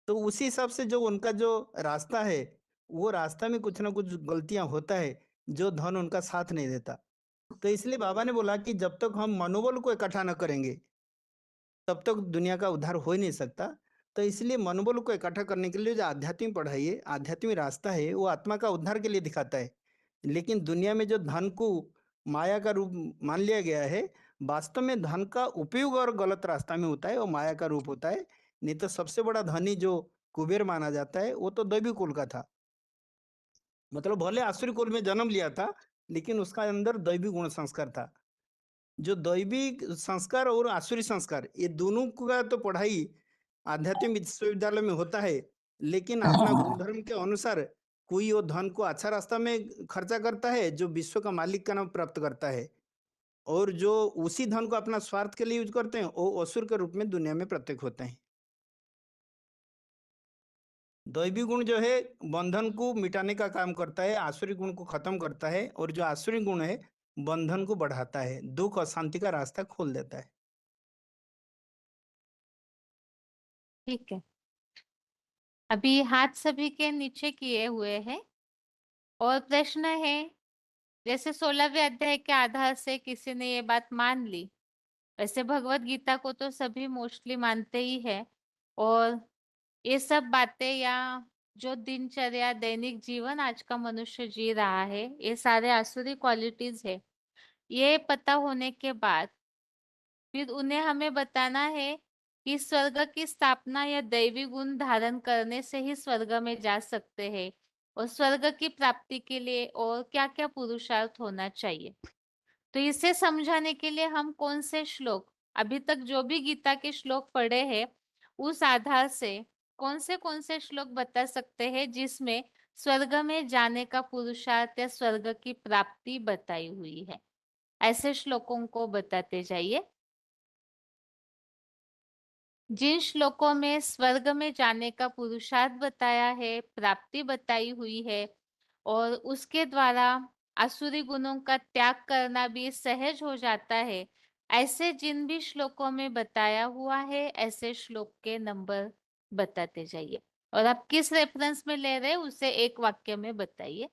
तो उसी हिसाब से जो उनका जो रास्ता है, वो रास्ता में कुछ ना कुछ गलतियां होता है, जो धन उनका साथ नहीं देता। तो इसलिए बाबा ने बोला कि जब तक हम मनोबल को इकट्ठा न करेंगे तब तक दुनिया का उद्धार हो ही नहीं सकता। तो इसलिए मनोबल को इकट्ठा करने के लिए जो आध्यात्मिक पढ़ाई है, आध्यात्मिक रास्ता है, वो आत्मा का उद्धार के लिए दिखाता है। लेकिन दुनिया में जो धन को माया का रूप मान लिया गया है। वास्तव में धन का उपयोग और गलत रास्ता में होता है, वो माया का रूप होता है। नहीं तो सबसे बड़ा धनी जो कुबेर माना जाता है वो तो दैवी कुल का था, मतलब भले आसुरी कुल में जन्म लिया था लेकिन उसका अंदर दैवी गुण संस्कार था। जो दैवी संस्कार और आसुरी संस्कार ये दोनों का तो पढ़ाई आध्यात्मिक विश्वविद्यालय में होता है, लेकिन अपना गुणधर्म के अनुसार कोई वो धन को अच्छा रास्ता में खर्चा करता है जो विश्व का मालिक का नाम प्राप्त करता है, और जो उसी धन को अपना स्वार्थ के लिए यूज करते हैं वो असुर के रूप में दुनिया में प्रत्यक्ष होते हैं। दैवी गुण जो है बंधन को मिटाने का काम करता है, आसुरी गुण को खत्म करता है, और जो आसुरी गुण है बंधन को बढ़ाता है, दुख और शांति का रास्ता खोल देता है। ठीक है, अभी हाथ सभी के नीचे किए हुए हैं और प्रश्न है, जैसे 16वें अध्याय के आधार से किसी ने ये बात मान ली, वैसे भगवत गीता को तो सभी मोस्टली मानते ही है, और ये सब बातें या जो दिनचर्या दैनिक जीवन आज का मनुष्य जी रहा है ये सारे आसुरी क्वालिटीज है। ये पता होने के बाद फिर उन्हें हमें बताना है कि स्वर्ग की स्थापना या दैवी गुण धारण करने से ही स्वर्ग में जा सकते हैं, और स्वर्ग की प्राप्ति के लिए और क्या क्या पुरुषार्थ होना चाहिए। तो इसे समझाने के लिए हम कौन से श्लोक, अभी तक जो भी गीता के श्लोक पढ़े हैं उस आधार से कौन से श्लोक बता सकते हैं जिसमें स्वर्ग में जाने का पुरुषार्थ या स्वर्ग की प्राप्ति बताई हुई है। ऐसे श्लोकों को बताते जाइए। जिन श्लोकों में स्वर्ग में जाने का पुरुषार्थ बताया है, प्राप्ति बताई हुई है, और उसके द्वारा आसुरी गुणों का त्याग करना भी सहज हो जाता है, ऐसे जिन भी श्लोकों में बताया हुआ है ऐसे श्लोक के नंबर बताते जाइए, और आप किस रेफरेंस में ले रहे हैं उसे एक वाक्य में बताइए।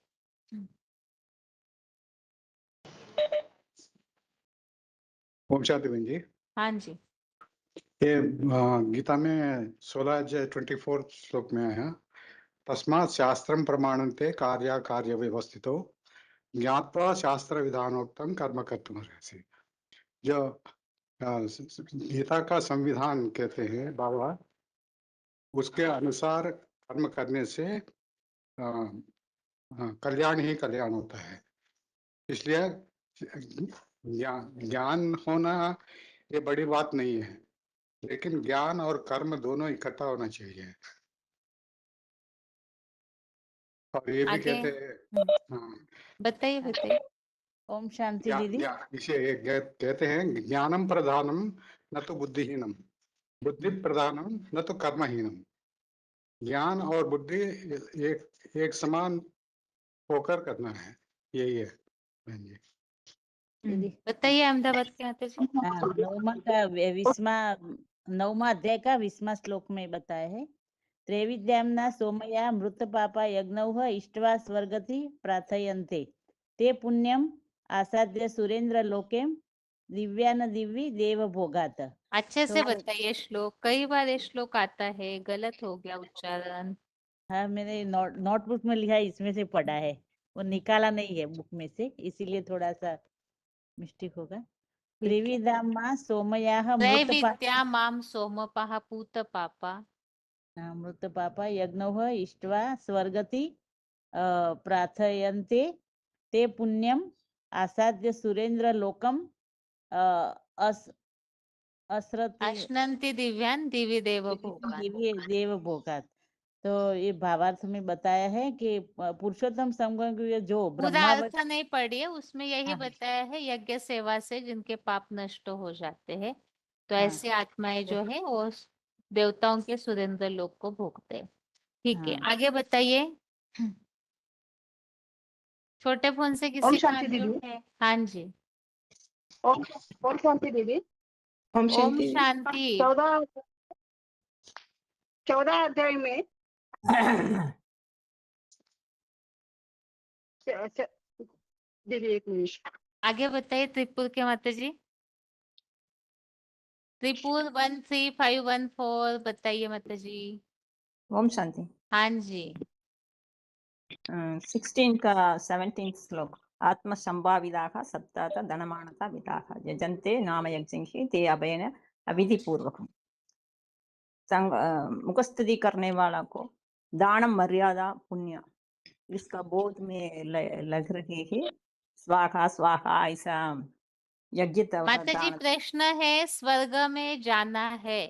ओम शांति बहन जी। हाँ जी, ये गीता में 16 अध्याय 24 श्लोक में है, तस्मात् शास्त्रम प्रमाणन्ते कार्या कार्य व्यवस्थितो ज्ञात्वा शास्त्र विधानोक्तम कर्म कर्तुमर्हसि। जो गीता का संविधान कहते हैं बाबा, उसके अनुसार कर्म करने से कल्याण ही कल्याण होता है। इसलिए ज्ञान होना ये बड़ी बात नहीं है, लेकिन ज्ञान और कर्म दोनों इकट्ठा होना चाहिए। और ये भी आगे कहते हैं, बताइए बताइए। ओम शांति दीदी। इसे कहते हैं ज्ञानम प्रधानम न तो बुद्धिहीनम, बुद्धि प्रधानम न तो कर्महीनम। ज्ञान और बुद्धि एक समान होकर करना है, यही है बहन जी। बताइए अहमदाबाद के आते जी। नौमा अध्याय का 20वां श्लोक में बताया है, त्रैविद्याम्ना सोमया मृत पापा यज्ञ इष्ट्वा स्वर्गति प्रार्थयन्ते ते पुण्यम आसाद्य सुरेंद्र लोके दिव्यान दिव्य देव भोगात। अच्छे से बताइए श्लोक, कई बार ये श्लोक आता है, गलत हो गया उच्चारण। हाँ, मैंने नोटबुक में लिखा है, इसमें से पढ़ा है, वो निकाला नहीं है बुक में से, इसीलिए थोड़ा सा मिस्टेक होगा। त्रिविधामा सोमयाः त्रैविद्या माम सोमपः पूत पापा मृत पापा यज्ञ इष्ट्वा स्वर्गति प्रार्थयन्ते ते पुण्यम आसाद्य सुरेंद्र लोकम अश्नन्ति दिव्यान दिव्य देव भोगान। दिव्य देव भोगात। तो ये भावार्थ में बताया है कि पुरुषोत्तम संगम जो पूरा ब्रह्मा अर्थ नहीं पढ़िए, उसमें यही बताया है यज्ञ सेवा से जिनके पाप नष्ट हो जाते हैं, तो ऐसी आत्माएं जो है वो देवताओं के सुरेंद्र लोक को भोगते हैं। ठीक है, आगे बताइए। छोटे फोन से किसी का अनम्यूट है? हाँ जी, ओम शांति दीदी। ओम शांति। 14 अध्याय में दीदी एक मिनट आगे बताइए त्रिपुर के माता जी। त्रिपुर 13514 बताइए माता जी। ओम शांति। हाँ जी, 16 का 17 श्लोक। आत्मसंभाविदाः सप्ताह धनमानता विदाः यजन्ते नाम यज्ञ ते अभयन अविधि पूर्वकम। मुखस्तुति करने वाला को दानम मर्यादा पुण्य इसका बोध में लग रहे हैं। स्वाहा स्वाहा ऐसा यज्ञ माता जी प्रश्न है स्वर्ग में जाना है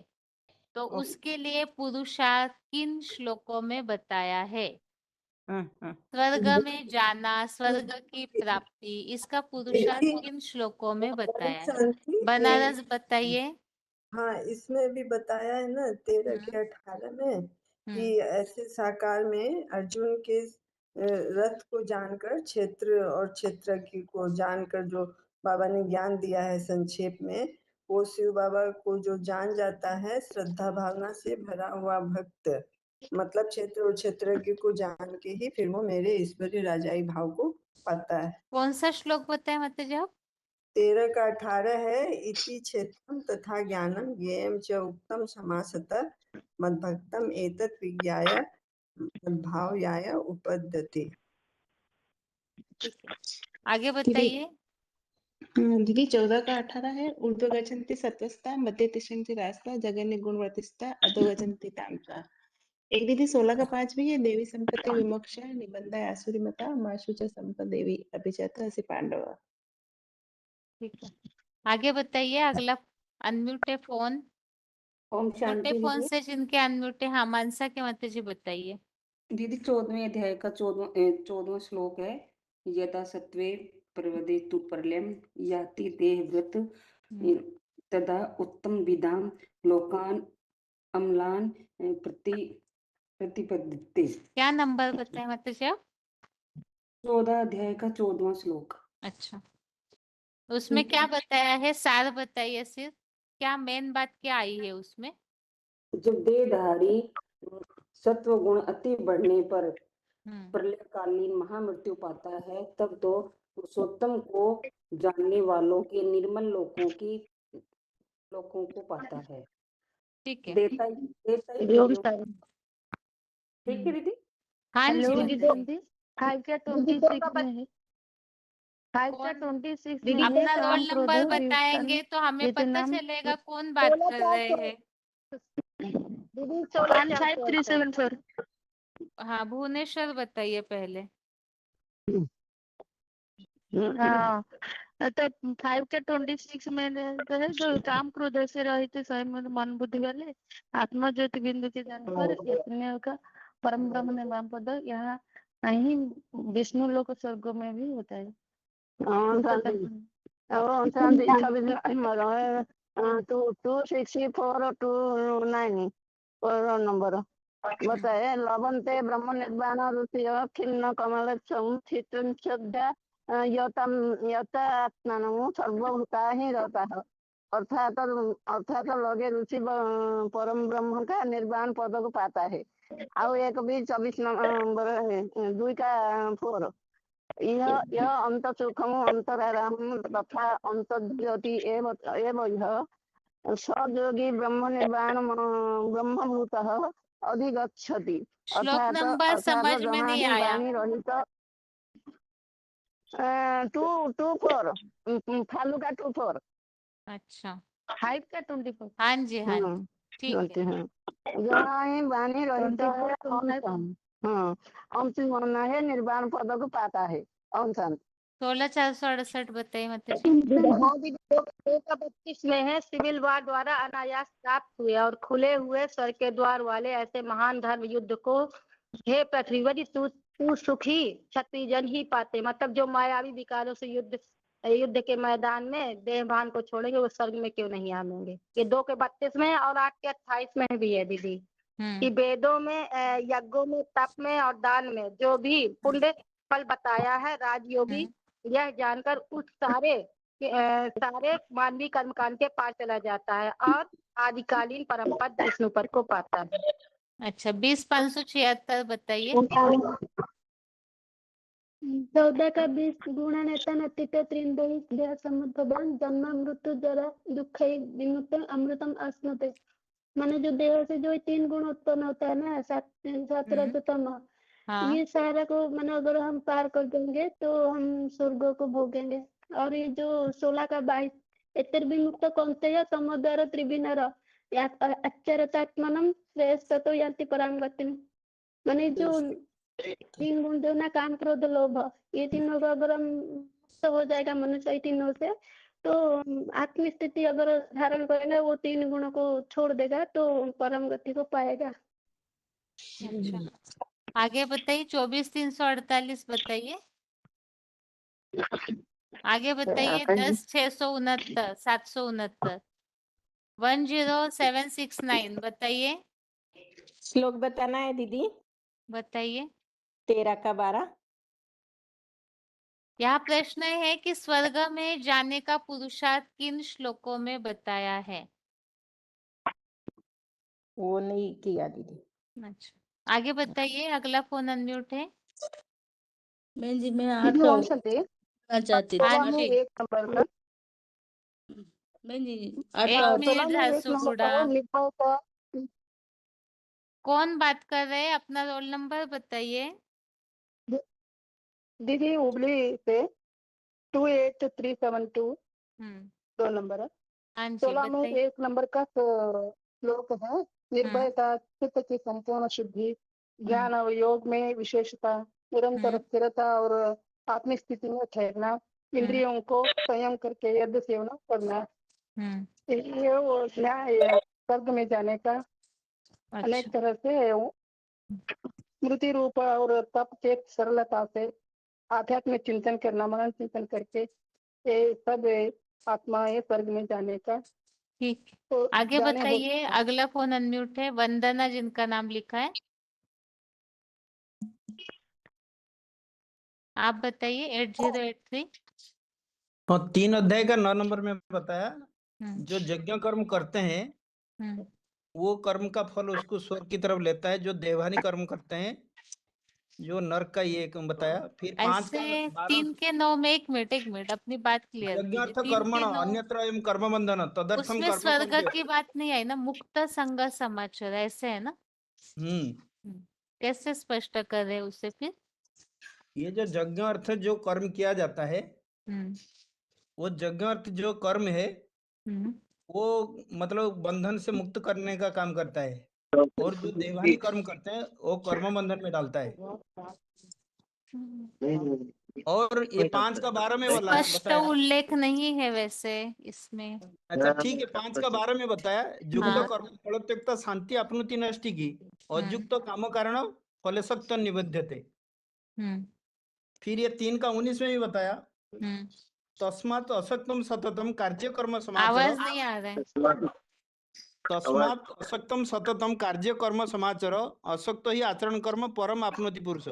तो उसके लिए पुरुषार्थ किन श्लोकों में बताया है? स्वर्ग में जाना, स्वर्ग की प्राप्ति, इसका पुरुषार्थ किन श्लोकों में बताया है? बनारस बताइए। हाँ, इसमें भी बताया है ना 13 के 18 में कि ऐसे साकार में अर्जुन के रथ को जानकर क्षेत्र और क्षेत्रज्ञ को जानकर जो बाबा ने ज्ञान दिया है संक्षेप में, वो शिव बाबा को जो जान जाता है श्रद्धा भावना से भरा हुआ भक्त, मतलब क्षेत्र और क्षेत्रज्ञ को जान के ही फिर वो मेरे ईश्वरीय राजाई भाव को पाता है। कौन सा श्लोक बताए माता जी आप? 13 का 18 है इति क्षेत्रम तथा ज्ञानम ज्ञेयम च उक्तम समासतः मद्भक्तम एतत् विज्ञाय मद्भावयाय उपद्यते। आगे बताइए। दीदी 14 का 18 है ऊर्ध्व गच्छन्ति सत्वस्ता मध्य तिष्ठन्ति रास्ता जगन्य गुणवर्तिस्ता अधो गच्छन्ति तामसा। एक दीदी 16 का 5 भी है देवी संपत्ति विमोक्ष निबंध आसुरी मता माशु च संपद देवी अभिजात असि पांडव। ठीक है, आगे बताइए। अगला अनम्यूट है फोन। ओम शांति फोन दीदी। से जिनके अनम्यूट है, हाँ मानसा के माता जी बताइए। दीदी 14वें अध्याय का 14वां श्लोक है यथा सत्वे प्रवदेतु प्रलयम याति देहव्रत तदा उत्तम विदाम लोकान अम्लान प्रतिपद्यते। क्या नंबर बताए माता जी आप? 14 अध्याय का 14वां श्लोक। अच्छा, उसमें क्या बताया है? सार बताइए सिर्फ, क्या मेन बात क्या आई है उसमें? जब देहधारी सत्व गुण अति बढ़ने पर प्रलयकालीन महामृत्यु पाता है तब तो पुरुषोत्तम को जानने वालों के निर्मल लोकों को पाता है। ठीक है, देता ठीक है दीदी। हाँ जी हेलो बताइए। दीदी 5 का 26 में है। 5 का 26 में है अपना काम रोल क्रोध नंबर विवेक बताएंगे तो हमें पता जितनाम चलेगा कौन बात कर रहे हैं। दीदी 15374। हाँ, भुवनेश्वर बताइए पहले। हाँ तो 5 का 26 में जो है जो काम क्रोध से रहित स्वयं मन बुद्धि वाले आत्मा ज्योति बिंदु के जानकर इतने का परम ब्रह्म निर्वाण पद यहाँ नहीं विष्णु लोक स्वर्गों में भी होता है। टू 64 29 नंबर बताए लवंते ब्रह्म निर्वाण ऋषि खिन्न कमल चित्रम श्रद्धा यथात्मनु सर्वभूता ही रहता है। अर्थात लगे ऋषि परम ब्रह्म का निर्वाण पद को पाता है। और एक भी 24 नंबर है 2 का 4 यह अंत सुखम अंतराराम तथा अंत ज्योति एवं यह सयोगी ब्रह्म निर्वाण ब्रह्मभूत अधिगच्छति। श्लोक नंबर समझ में नहीं आया। रहित 2-4 फालू का 2-4। अच्छा, 5 का 24। हाँ जी हाँ जी, ठीक है। जहाँ ही वाणी रहित है अंतिम होना है निर्वाण पद को पाता है। 16,468 बताइए माता जी। 32 में है सिविल वार द्वारा अनायास प्राप्त हुए और खुले हुए सर के द्वार वाले ऐसे महान धर्म युद्ध को हे पृथ्वीवरी तू सुखी क्षत्रियजन ही पाते। मतलब जो मायावी विकारों से युद्ध के मैदान में देहभान को छोड़ेंगे वो स्वर्ग में क्यों नहीं आएंगे। ये 2 के 32 में और 8 के 28 में भी है दीदी कि वेदों में यज्ञों में तप में और दान में जो भी पुण्य फल बताया है राजयोगी यह जानकर उस सारे मानवीय कर्मकांड के पार चला जाता है और आदिकालीन परम पद विष्णु पद को पाता है। अच्छा, 20,576 बताइए। 14 का 20 गुणनेतन अतीत त्रिंदहि देह समुद्भवान जन्म मृत्यु जरा दुख विमुक्त अमृतम अश्नुते। माने जो देह से जो 3 गुण उत्पन्न होता है ना सात रजतम हाँ ये सारा को मतलब अगर हम पार कर देंगे तो हम स्वर्ग को भोगेंगे। और ये जो 16 का 22 एतर्विमुक्त कौन्तेय तमोदर त्रिविनर अच्चरतात्मनम श्रेष्ठतो यान्ति परां गतिम। माने जो 3 गुण जो ना काम क्रोध लोभ, ये तीनों का अगर हम मुक्त हो जाएगा मनुष्य तीनों से, तो आत्म स्थिति अगर धारण करेगा वो 3 गुणों को छोड़ देगा तो परम गति को पाएगा। अच्छा, आगे बताइए 24,348 बताइए। आगे बताइए 10,669 769 10769 बताइए। श्लोक बताना है दीदी। बताइए। 13 का 12। यहाँ प्रश्न है कि स्वर्ग में जाने का पुरुषार्थ किन श्लोकों में बताया है। वो नहीं किया दीदी। अच्छा, आगे बताइए। अगला फोन अनम्यूट है। बहन जी मैं दीदी आठ वहाँ चलते चाहती थी। 16 में 1 नंबर का, बहन जी एक 16 मिनट में 1 नंबर झारसुगुड़ा। का वो निर्भय का कौन बात कर रहे हैं? अपना रोल नंबर बताइए। दीदी हुबली से 28372 हम्म, 2 नंबर है। हाँ जी 16 में बताइए। 1 नंबर का श्लोक है, निर्भयता, चित्त की संपूर्ण शुद्धि, ज्ञान और योग में विशेषता, निरंतर स्थिरता और आत्म स्थिति में ठहरना, इंद्रियों को संयम करके यज्ञ सेवना करना, ये वो न्याय स्वर्ग में जाने का अनेक अच्छा, तरह से स्मृति रूप और तप के सरलता से आध्यात्मिक चिंतन करना, मनन चिंतन करके ये सब आत्मा ये स्वर्ग में जाने का ठीक। तो आगे जाने हो बताइए। अगला फोन अनम्यूट है। वंदना जिनका नाम लिखा है, आप बताइए। 8083। और 3 अध्याय का 9 नंबर में बताया, जो यज्ञ कर्म करते हैं वो कर्म का फल उसको स्वर्ग की तरफ लेता है। जो देवानी कर्म करते हैं जो नरक का, ये एक बताया। फिर 5 का ऐसे 12 3 के 9 में एक मिनट अपनी बात क्लियर कीजिए। यज्ञार्थ 3 कर्मण के 9 अन्यत्र एवं कर्म बंधन तदर्थम उसमें कर्म स्वर्ग कौन्तेय। की बात नहीं आई ना, मुक्त संग समाचार ऐसे है ना। कैसे स्पष्ट कर रहे हैं उसे फिर? ये जो यज्ञ अर्थ जो कर्म किया जाता है, वो यज्ञ अर्थ जो कर्म है वो मतलब बंधन से मुक्त करने का काम करता है। और जो देवानी कर्म करते हैं वो कर्म बंधन में डालता है। और ये 5 का 12 में स्पष्ट बताया। उल्लेख नहीं है वैसे इसमें। अच्छा ठीक है, 5 का 12 में बताया, युक्त हाँ। कर्म फलोत्युक्त शांति अपनुति नष्टि की अयुक्त काम कारण फलसक्त निबध्यते। फिर ये 3 का 19 में भी बताया, तस्मात् असक्तम सततम कार्य कर्म समाचर। आवाज नहीं आ रहा है। तस्मात् असक्तम सततम कार्य कर्म समाचर असक्त ही आचरण कर्म परम आपनोति पुरुष।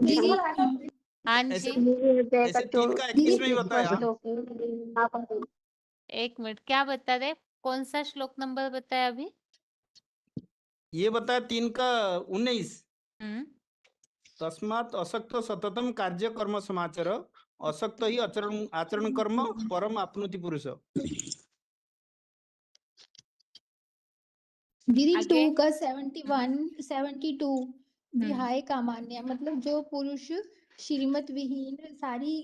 दीदी हाँ ऐसे जी। ऐसे 3 का 21 में ही बताया। एक मिनट, क्या बता रहे? कौन सा श्लोक नंबर बताया अभी? ये बताया 3 का 19। तस्मात् असक्त सततम कार्य कर्म समाचर असक्त ही आचरण आचरण कर्म परम आपनोति पुरुष। दीदी आगे 2 का 71 72 विहाय कामान्य, मतलब जो पुरुष श्रीमत विहीन सारी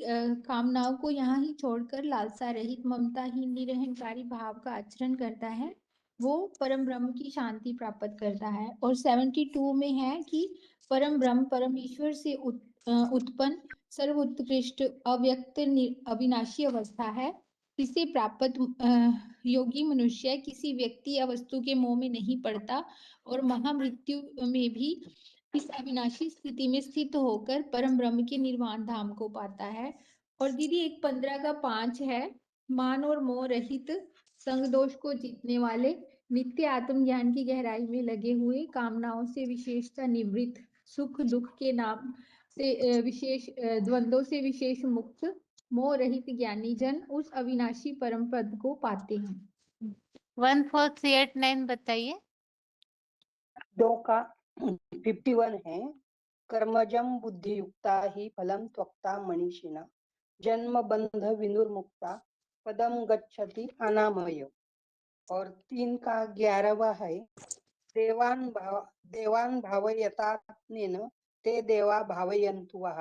कामनाओं को यहाँ ही छोड़कर लालसा रहित ममताहीन निरहंकारी भाव का आचरण करता है, वो परम ब्रह्म की शांति प्राप्त करता है। और 72 में है कि परम ब्रह्म परमेश्वर से उत्पन्न सर्वोत्कृष्ट अव्यक्त अविनाशी अवस्था है। इसे प्राप्त योगी मनुष्य किसी व्यक्ति या वस्तु के मोह में नहीं पड़ता और महामृत्यु में भी इस अविनाशी स्थिति में स्थित होकर परम ब्रह्म के निर्वाण धाम को पाता है। और दीदी एक 15 का 5 है, मान और मोह रहित संग दोष को जीतने वाले नित्य आत्मज्ञान की गहराई में लगे हुए कामनाओं से विशेषता निवृत्त सुख दुख के नाम से विशेष द्वंद्वों से विशेष मुक्त मोह रहित ज्ञानी जन उस अविनाशी परम पद को पाते हैं। 14389 बताइए। 2 का 51 है, कर्मजम बुद्धि युक्ता ही फलम त्वक्ता मनीषिणा जन्म बंध विनुर्मुक्ता पदम गच्छति अनामय। और 3 का 11वां है देवान भावयतात्मेन ते देवा भावयन्तु वः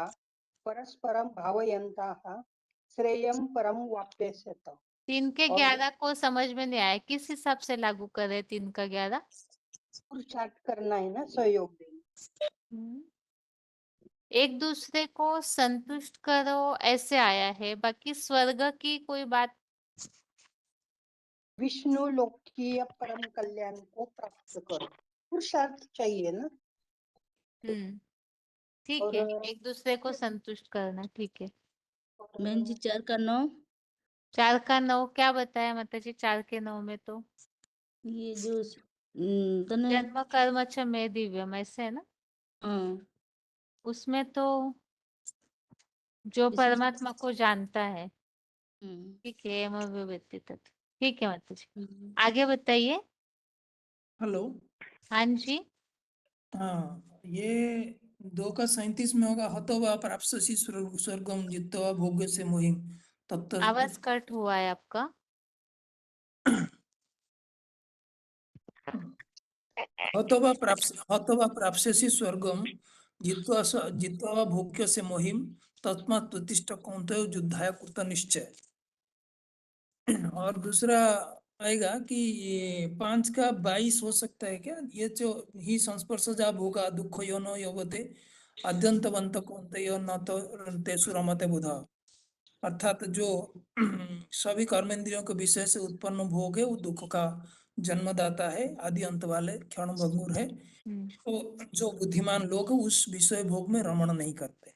परस्परं भावयन्तः श्रेयं परम वाप्यस्यत। 3 के और 11 को समझ में नहीं आया, किस हिसाब से लागू करें 3 का 11? पुरुषार्थ करना है ना, सहयोग देना। एक दूसरे को संतुष्ट करो ऐसे आया है, बाकी स्वर्ग की कोई बात। विष्णु लोकीय परम कल्याण को प्राप्त करो, पुरुषार्थ चाहिए ना। ठीक और है, एक दूसरे को संतुष्ट करना, ठीक है। बहन जी 4 का 9 4 का 9 क्या बताया माता जी? 4 के 9 में तो ये जो तने जन्म कर्म च मे दिव्यम ऐसे है ना, हाँ उसमें तो जो इसमें परमात्मा को जानता है, हम्म, ठीक है, मैं व्यक्ति तत्व, ठीक है माता जी। आगे बताइए। हेलो। हाँ जी, हाँ, ये 2 का 37 में होगा, हतो वा प्राप्स्यसि स्वर्गम जित्वा भोग्यसे मोहिम तत्त आवाज कट हुआ है आपका। हतो वा प्राप्स्यसि स्वर्गम जित्वा वा भोग्यसे मोहिम तस्मात् उत्तिष्ठ कौन्तेय युद्धाय कृत निश्चय। और दूसरा आएगा कि ये 5 का 22 हो सकता है क्या? ये जो ही संस्पर्शजा भोगा दुख यो नो यवते अद्यंतवंत कौन्तेय न तो तेषु रमते बुधा। अर्थात जो सभी कर्मेंद्रियों के विषय से उत्पन्न भोग है वो दुख का जन्मदाता है, आदि अंत वाले क्षण भंगुर है। तो जो बुद्धिमान लोग उस विषय भोग में रमण नहीं करते।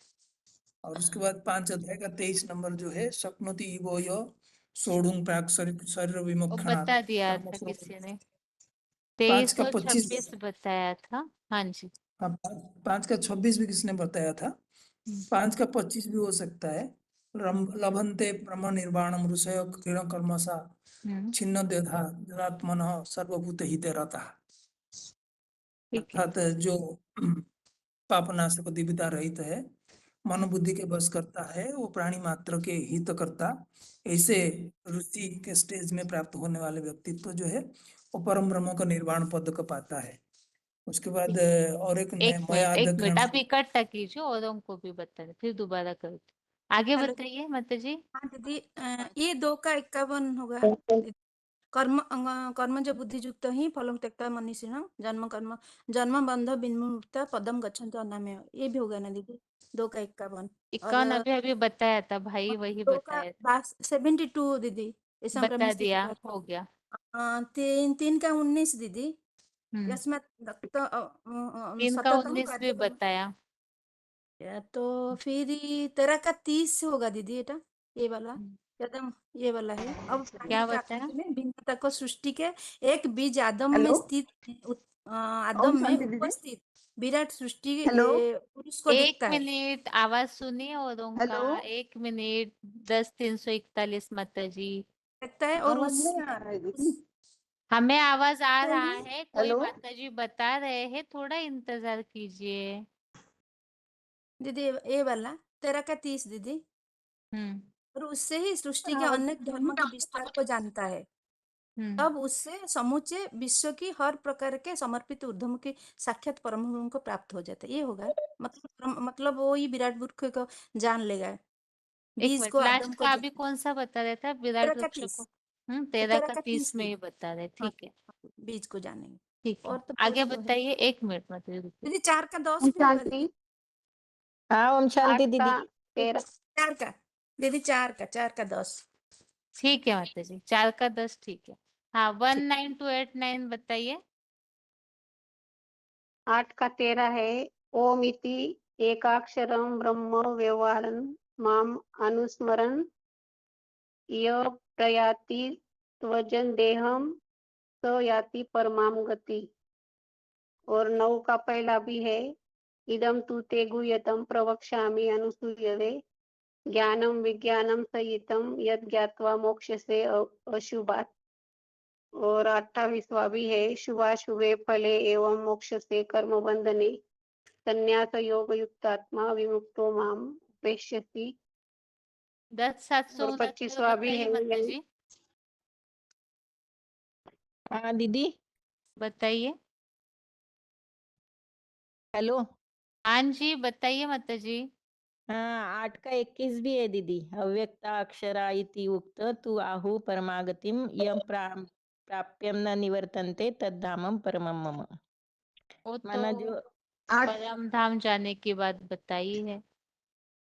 और उसके बाद 5 अध्याय का 23 नंबर जो है शक्नोति इवो यो सोढ़ुं प्राक शरीर वो विमोक्षणा बता दिया कर्म था फल। किसी ने, 5 23 का और 25 26 बताया था। हाँ जी, हाँ, 5 का 26 भी किसने बताया था? 5 का 25 भी हो सकता है। लभन्ते ब्रह्म निर्वाणम ऋषय क्रीण कर्मसा छिन्न द्वेधा जनात्मनः सर्वभूत हिते रतः। ठीक है। अर्थात जो पापनाशक दिव्यता रहित है, मन बुद्धि के बस करता है, वो प्राणी मात्र के हित करता, ऐसे ऋषि के स्टेज में प्राप्त होने वाले व्यक्तित्व जो है वो परम ब्रह्म का निर्वाण पद को पाता है। उसके बाद और एक एक मिनट आप इकट्ठा कीजिए और उनको भी बता दें, फिर दोबारा करते। आगे हेलो। बताइए माता जी। हाँ दीदी, ये 2 का 51 होगा। कर्मज बुद्धियुक्त ही फलं त्यक्त्वा मनीषिणः जन्म बंध विमुक्ता पदम गच्छन्ति अनामयः। ये भी होगा ना दीदी, 2 का 51। 51 और अभी अभी बताया था भाई, वही 2 का बताया था। 72 दीदी, ये बता संक्रमित स्थिति दिया, है। हो गया। 3 का 19 दीदी, यस्मात् 3 का सततं 19 भी बताया। तो फिर 13 का 30 होगा दीदी, एटा ये वाला एकदम ये वाला है। अब प्राणी क्या के बताया? आकृति में भिन्नता को सृष्टि के एक बीज आदम में हेलो। स्थित ओम आदम में शांति दीदी। उपस्थित विराट सृष्टि हेलो। पुरुष को एक दिखता है। मिनट आवाज सुनिए और उनका। हेलो। 1 मिनट 10-341 माता जी। दिखता है और आवाज नहीं आ रहा है दीदी। हमें आवाज आ रहा है, कोई हेलो। माता जी बता रहे हैं, थोड़ा इंतजार कीजिए। दीदी ये वाला 13 का 30 दीदी, और उससे ही सृष्टि के अनेक धर्म के विस्तार को जानता है। तब उससे समूचे विश्व की हर प्रकार के समर्पित ऊर्ध्व की साक्षात परम गुरु को प्राप्त हो जाता है। ये होगा मतलब वो ही विराट वृक्ष को जान लेगा। एक बीज मिनट, को आदम लास्ट को का अभी कौन सा बता रहे थे? 13 विराट का वृक्ष 30, को 13 13 का का 30 30 में दीदी। ही बता रहे, हाँ, ठीक है। बीज को जानेंगे। ठीक है, और तो आगे बहुत तो है बताइए। 1 मिनट मत रुकिए। दीदी। 4 का 10 भी होगा दीदी। हाँ ओम शांति 8 दीदी। का 13। 4 का दीदी, 4 का 10। ठीक है माता जी, 4 का 10 ठीक है। हाँ 19289 बताइए। 8 का 13 है ओम इति एकाक्षरम ब्रह्म व्यवहारन माम अनुस्मरन य प्रयाति त्वजन देहम स याति परमाम गति। और 9 का पहला भी है इदम तु ते गुह्यतम प्रवक्ष्यामि अनुसूयवे ज्ञानम विज्ञानम सहितम यद ज्ञात्वा मोक्षसे अशुभात्। और 28वां भी है शुभाशुभे फले एवं मोक्ष से कर्म बंधने संन्यास योग युक्तात्मा विमुक्तो माम पेश्यति। 10-769 और 25वां भी बताइए है माता जी। हाँ दीदी, बताइए। हेलो। हाँ जी, बताइए माता जी। हाँ, 8 का 21 भी है दीदी। अव्यक्ता अक्षरा इति उक्त तु आहु परमागतिम यम प्राप्यम न निवर्तन्ते तद्धामम परमम मम। वो माना तो जो परम धाम जाने की बात बताई है।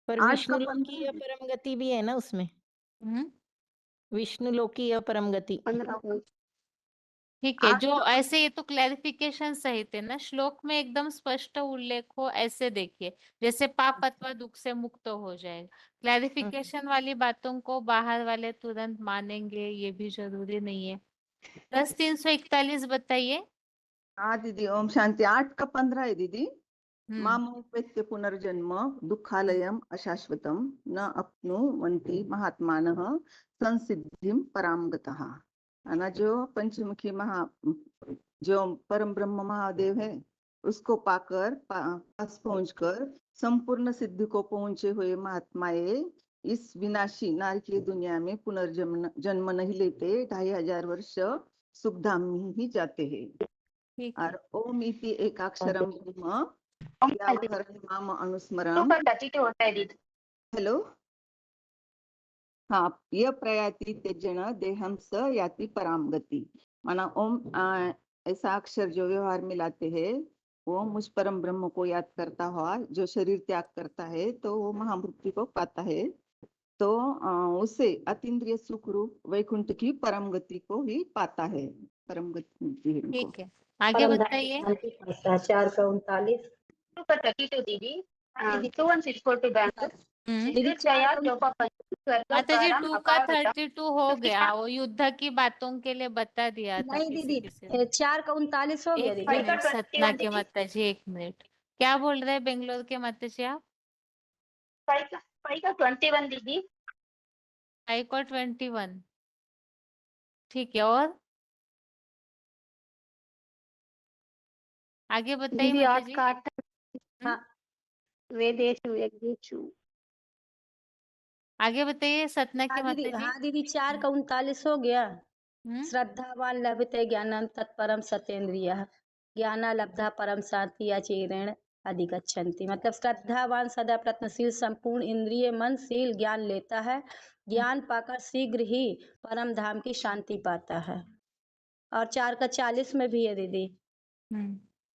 पर 8 विष्णु का लोकीय 15 परम गति भी है ना उसमें, हम्म, विष्णु लोकीय परम गति। 15 ठीक है। 8 जो का ऐसे ये तो क्लैरिफिकेशन सहित है ना, श्लोक में एकदम स्पष्ट उल्लेख हो ऐसे देखिए, जैसे पाप अथवा दुख से मुक्त हो जाएगा। क्लैरिफिकेशन वाली बातों को बाहर वाले तुरंत मानेंगे ये भी जरूरी नहीं है। 10-341 बताइए। हाँ दीदी, ओम शांति। 8 का 15 है दीदी। हम्म, मामुपेत्य पुनर्जन्म दुःखालयम् अशाश्वतं न अप्नुवन्ति महात्मानः संसिद्धिं परां गतः। है ना, जो पंचमुखी जो परम ब्रह्म महादेव है, उसको पाकर पास पहुंचकर संपूर्ण सिद्धि को पहुंचे हुए महात्माएं इस विनाशी नारकीय दुनिया में पुनर्जन्म जन्म नहीं लेते, 2500 वर्ष सुखधाम में ही जाते हैं। ठीक है। और ओम इति एकाक्षरम ब्रह्म व्यावहरण माम अनुस्मरम। 232 होता है दीदी। हेलो। हाँ, यह प्रयाति त्यजन देहम स याति पराम गति। माना ओम ऐसा अक्षर जो व्यवहार में लाते हैं, वो मुझ परम ब्रह्म को याद करता हुआ जो शरीर त्याग करता है तो वो महामृत्यु को पाता है। तो उसे अतीन्द्रिय सुख रूप वैकुंठ की परम गति को ही पाता है। परम गति मिलती है उनको। ठीक है, आगे बताइए। 4 का 39 2 का 32 दीदी। दीदी 2164 बैंक। दीदी माता जी 2 का 32 हो गया, वो युद्ध की बातों के लिए बता दिया था नहीं किसी दीदी, किसी ने। 4 का 39 हो गया एक दीदी। मिनट सतना के माता जी, एक मिनट। क्या बोल रहे हैं बेंगलोर के माता जी आप? 5 का 21 दीदी। 5 को 21। ठीक है, और आगे बताइए दीदी माता 8 जी। का 8 हाँ, वेदेशु यज्ञेषु। आगे बताइए सतना के हाँ माता दीदी, जी। हाँ दीदी 4 का 39 हो गया। हम्म, श्रद्धावान लभते ज्ञानम तत्परम सतेन्द्रियः ज्ञाना लब्धा परम शांति अचेरेण अधिगच्छन्ति। मतलब श्रद्धावान सदा प्रयत्नशील संपूर्ण इंद्रिय मनशील ज्ञान लेता है, ज्ञान पाकर शीघ्र ही परम धाम की शांति पाता है। और 4 का 40 में भी है दीदी।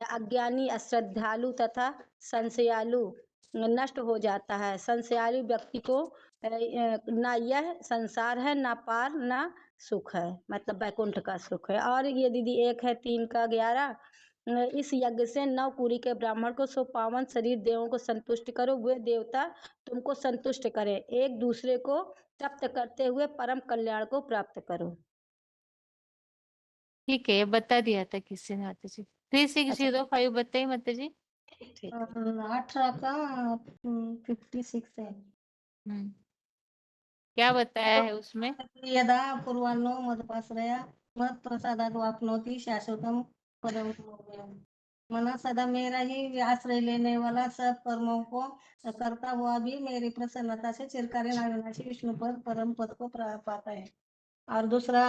अज्ञानी अश्रद्धालु तथा संशयालु नष्ट हो जाता है। संशयालु व्यक्ति को ना यह संसार है, ना पार, ना सुख है, मतलब वैकुंठ का सुख है। और ये दीदी 1 है 3 का 11। इस यज्ञ से 9 कुरी के ब्राह्मण को सो पावन शरीर देवों को संतुष्ट करो, वे देवता तुमको संतुष्ट करें, एक दूसरे को तप्त करते हुए परम कल्याण को प्राप्त करो। ठीक है, ये बता दिया था किसी ने माता जी। 3605 बताइए माता जी। 18 का 56 है। क्या बताया है उसमें? यदा पूर्वान्नो मदपाश्रया मत प्रसादात वापनोति शाश्वतम परम भोगम। मना सदा मेरा ही आश्रय लेने वाला सब कर्मों को करता हुआ भी मेरी प्रसन्नता से चिरकालीन अविनाशी विष्णु पद परम पद को पाता है। और दूसरा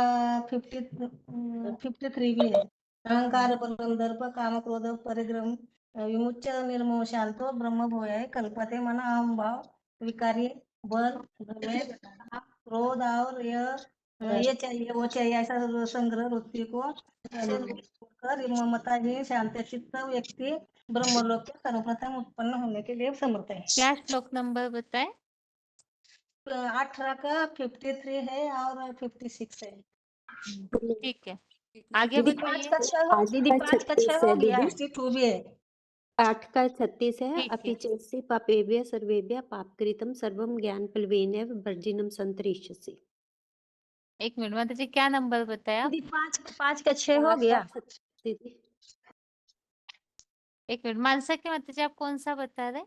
53 भी है। अहंकार बलम दर्प काम क्रोध परिग्रह विमुच्य निर्मोह शांतो ब्रह्म भूयाय कल्पते। मन अहम भाव विकारी बल द्वेष क्रोध और ये चाहिए वो चाहिए ऐसा संग्रह वृत्ति को कर ममताहीन शांत चित्त व्यक्ति ब्रह्मलोक के सर्वप्रथम उत्पन्न होने के लिए समर्थ है। क्या श्लोक नंबर बताए? 18 का 53 है और 56 है। ठीक है, आगे दीदी बताइए। 5 का 6 हो, दीदी 5 का 6 हो गया। 52 भी है। 8 का 36 है। ठीक है। अपि चेत्सि पापेभ्यः सर्वेभ्यः पापकृतं सर्वं ज्ञानफलवेनैव वर्जिनं सन्तरिष्यसि। एक मिनट माता जी, क्या नंबर बताया? दीदी 5 का 6 हो गया। दीदी एक मिनट, मानसा के माता जी आप कौन सा बता रहे?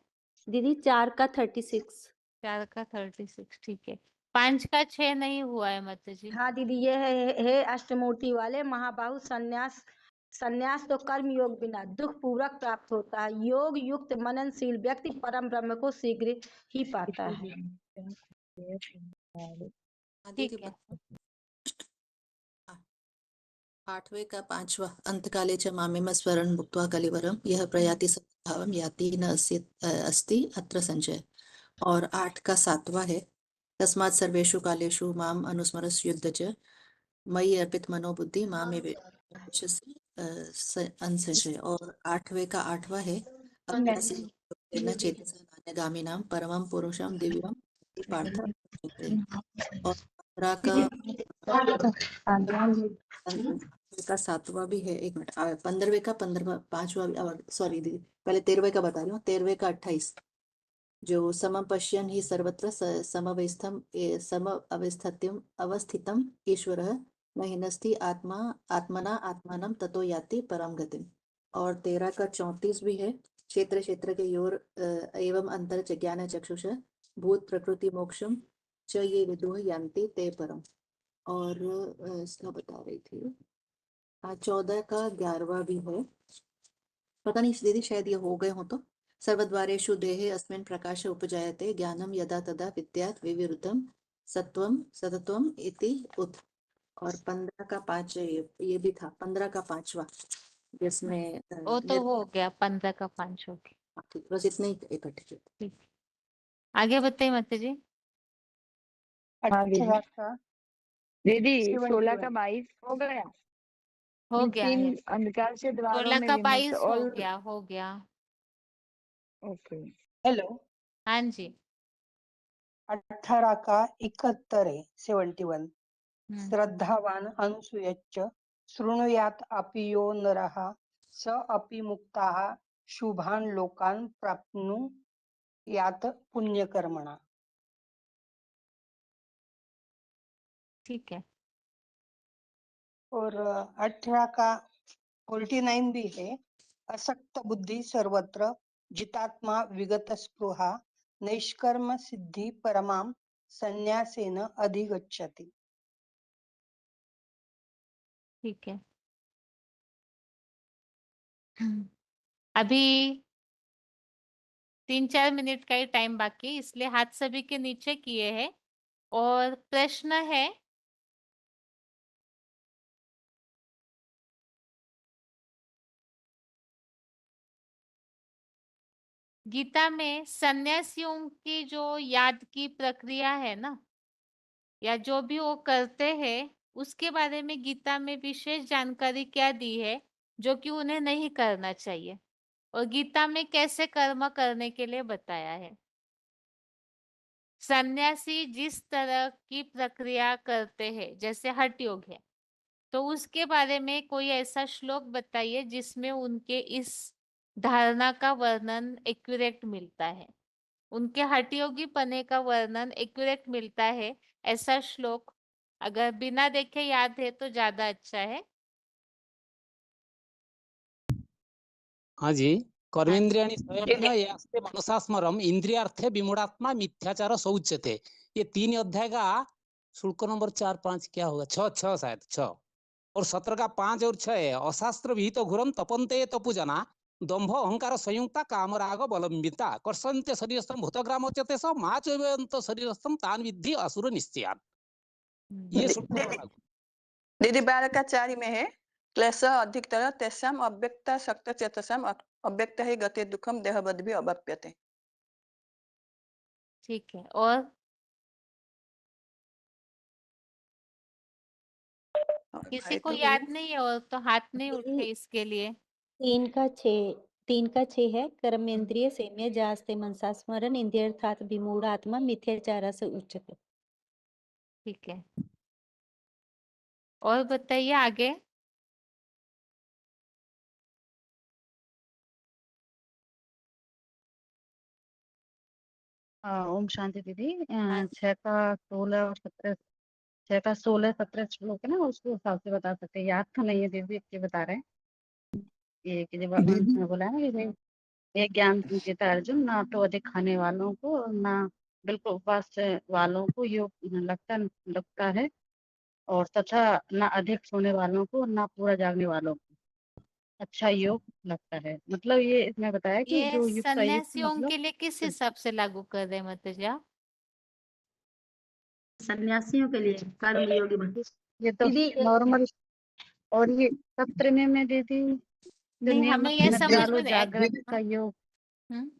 दीदी 4 का 36। 4 का 36, ठीक है। 5 का 6 नहीं हुआ है माता जी। हाँ दीदी, ये है अष्टमूर्ति वाले महाबाहु संन्यास। संन्यास तो कर्म योग बिना दुख पूर्वक प्राप्त होता है। योग युक्त मननशील व्यक्ति परम ब्रह्म को शीघ्र ही पाता है। ठीक है। 8वें का 5वां अंतकाले च मामेम स्मरण भुक्त्वा कलिवरम यह प्रयाति सद्भावम याति न अस्ति अत्र संशय। और 8 का 7वां है तस्मात् सर्वेषु कालेषु माम अनुस्मरस् युद्ध च मयि अर्पित मनोबुद्धि मामे संशय। और 8वें का 8वां है अभ्यासी योगेन चेतसा नान्यगामिनां परमं पुरुषं दिव्यं पार्थ उच्यते। और 15 का 7वां भी है, 1 मिनट, 15वें का 15वां 5वां, सॉरी दीदी पहले 13वें का बता रही हूँ, 13वें का 28 जो समम पश्यन् ही सर्वत्र अवस्थितम ईश्वरः न हिनस्ति आत्मना आत्मानं ततो याति परम गतिम। और 13 का 34 भी है क्षेत्र क्षेत्र के योर एवं अंतर च ज्ञान चक्षुष भूत प्रकृति मोक्षम च ये विदुः यान्ति ते परम। और इसका बता रही थी 14 का 11वां भी है, पता नहीं दीदी शायद ये हो गए हो तो। सर्वद्वारेषु देहे अस्मिन् प्रकाश उपजायते ज्ञानम यदा तदा विद्यात् विविरुद्धम सत्वम सतत्वम इति उत। और 15 का 5 ये भी था, 15 का 5वां जिसमें वो तो हो गया, 15 का 5 हो गया। ठीक, बस इतने ही इकट्ठे। ठीक, आगे बताइए माता जी। 18 का दीदी 16 का 71 22 हो गया। हो इन गया तीन है, अंधकार से द्वारों 16 में का विमुक्त 22 हो और गया, हो गया। ओके। हाँ जी। 18 का 71 है, 71 श्रद्धावान अनुसूयच्च शृणुयात् अपि यो नरः स अपि मुक्ताः शुभान् लोकान् प्राप्नुयात् पुण्यकर्मणा। ठीक है। और 18 का 49 भी है, असक्त बुद्धि सर्वत्र जितात्मा विगत स्पृहा नैष्कर्म सिद्धि परमां संन्यासेन अधिगच्छति। ठीक है, अभी 3-4 मिनट का ही टाइम बाकी, इसलिए हाथ सभी के नीचे किए हैं। और प्रश्न है गीता में सन्यासियों की जो याद की प्रक्रिया है ना, या जो भी वो करते हैं, उसके बारे में गीता में विशेष जानकारी क्या दी है जो कि उन्हें नहीं करना चाहिए, और गीता में कैसे कर्म करने के लिए बताया है। सन्यासी जिस तरह की प्रक्रिया करते हैं जैसे हठ योग है, तो उसके बारे में कोई ऐसा श्लोक बताइए जिसमें उनके इस धारणा का वर्णन एक्यूरेट मिलता है, उनके हठयोगी पने का वर्णन एक्यूरेट मिलता है। ऐसा श्लोक अगर बिना देखे याद है तो ज्यादा अच्छा है। हाँ जी। कर्मेंद्रियाणि स्वयं यास्ते मनसा स्मरम इंद्रियार्थे विमूढ़ात्मा मिथ्याचार सौच्यते। ये 3 अध्याय का शुल्क नंबर 4-5 क्या होगा, 6 शायद 6। और 17 का 5 और 6 है अशास्त्र विहित घोरम तपन्ते तपुजना दंभ अहंकार संयुक्ता कामराग बलंबिता कर्षन्ते शरीरस्थम भूतग्राम उच्यते स माचवंत शरीरस्थम तान विद्धि असुर निश्चयान। ये दीदी 12 का 4 में है क्लेश अधिकतर तेषाम अव्यक्त शक्त चेतसाम अव्यक्त ही गति दुखम देहबद्ध भी अवाप्यते। ठीक है, और किसी को याद नहीं है और तो हाथ नहीं उठे इसके लिए। 3 का 6 है कर्मेंद्रिय सेम्य जास्ते मनसा स्मरण इंद्रियार्थात् विमूढ़ आत्मा मिथ्याचार से उच्यते। ठीक है, और बताइए आगे। ओम शांति दीदी। 6 का 16 और 17, 6 का 16-17 श्लोक है ना, उसको हिसाब से बता सकते हैं। याद तो नहीं है दीदी, ये बता रहे हैं ये कि जब उन्होंने बोला है ना कि ये ज्ञान देता अर्जुन, ना तो अधिक खाने वालों को ना बिल्कुल उपवास वालों को योग लगता है, और तथा ना अधिक सोने वालों को ना पूरा जागने वालों को अच्छा योग लगता है। मतलब ये इसमें बताया कि ये जो युक्त अयुक्त सन्यासियों मतलब के लिए किस हिसाब से लागू कर रहे हैं माता जी आप? सन्यासियों के लिए कर्म योगी ये तो दीदी नॉर्मल और ये सत्र में दीदी जो नहीं, नियम हमें ये मत समझ डालो में नहीं जागृत हाँ, का योग, हम्म,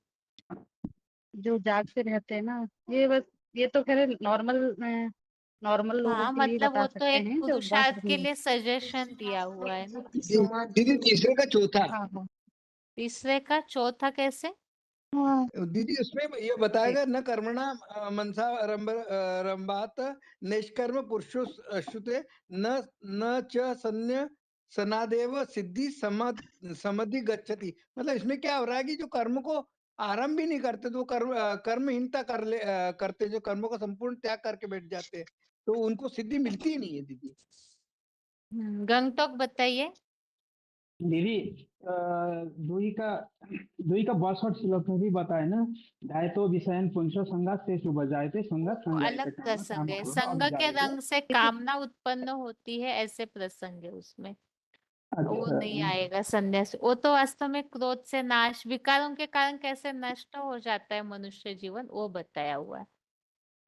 जो जागते रहते हैं ना, ये बस ये तो खैर नॉर्मल लोगों हाँ के लिए मतलब बता वो तो सकते एक हैं जो पुरुषार्थ बस के लिए सजेशन दिया हुआ है ना। दीदी तीसरे का चौथा हाँ हाँ तीसरे का चौथा कैसे? दीदी उसमें ये बताया गया न कर्मणा मनसा रंभात निष्कर्म पुरुषो श्रुते न न च सन्य सनादेव सिद्धि समधि गच्छति। मतलब इसमें क्या हो रहा है कि जो कर्म को आरंभ भी नहीं करते तो वो कर्महीनता करते, जो कर्मों का संपूर्ण त्याग करके बैठ जाते हैं तो उनको सिद्धि मिलती ही नहीं है दीदी। गंगटोक बताइए। दीदी दुई का 62 श्लोक में भी बताए ना, ध्यायतो विषयन पुंसो संगात से शुभ जायते संगात वो संजायते अलग काम प्रसंग काम है, क्रोध संग के अभिजायते। रंग से कामना उत्पन्न होती है, ऐसे प्रसंग है उसमें। वो अच्छा नहीं आएगा संन्यास, वो तो वास्तव में क्रोध से नाश, विकारों के कारण कैसे नष्ट हो जाता है मनुष्य जीवन, वो बताया हुआ है।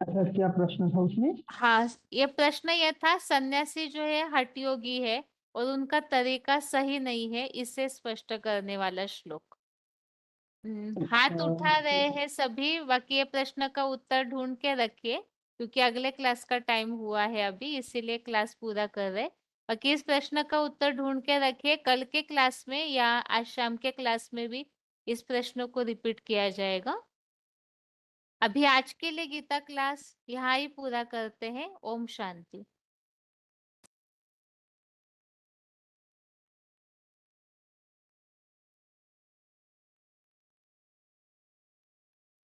अच्छा, क्या प्रश्न था उसमें? हाँ, ये प्रश्न ये था, सन्यासी जो है हठयोगी है और उनका तरीका सही नहीं है, इसे स्पष्ट करने वाला श्लोक। हाथ उठा रहे हैं सभी, बाकी ये प्रश्न का उत्तर ढूंढ के रखिए क्योंकि अगले क्लास का टाइम हुआ है अभी, इसीलिए क्लास पूरा कर रहे। बाकी इस प्रश्न का उत्तर ढूंढ के रखिए, कल के क्लास में या आज शाम के क्लास में भी इस प्रश्न को रिपीट किया जाएगा। अभी आज के लिए गीता क्लास यहाँ ही पूरा करते हैं। ओम शांति।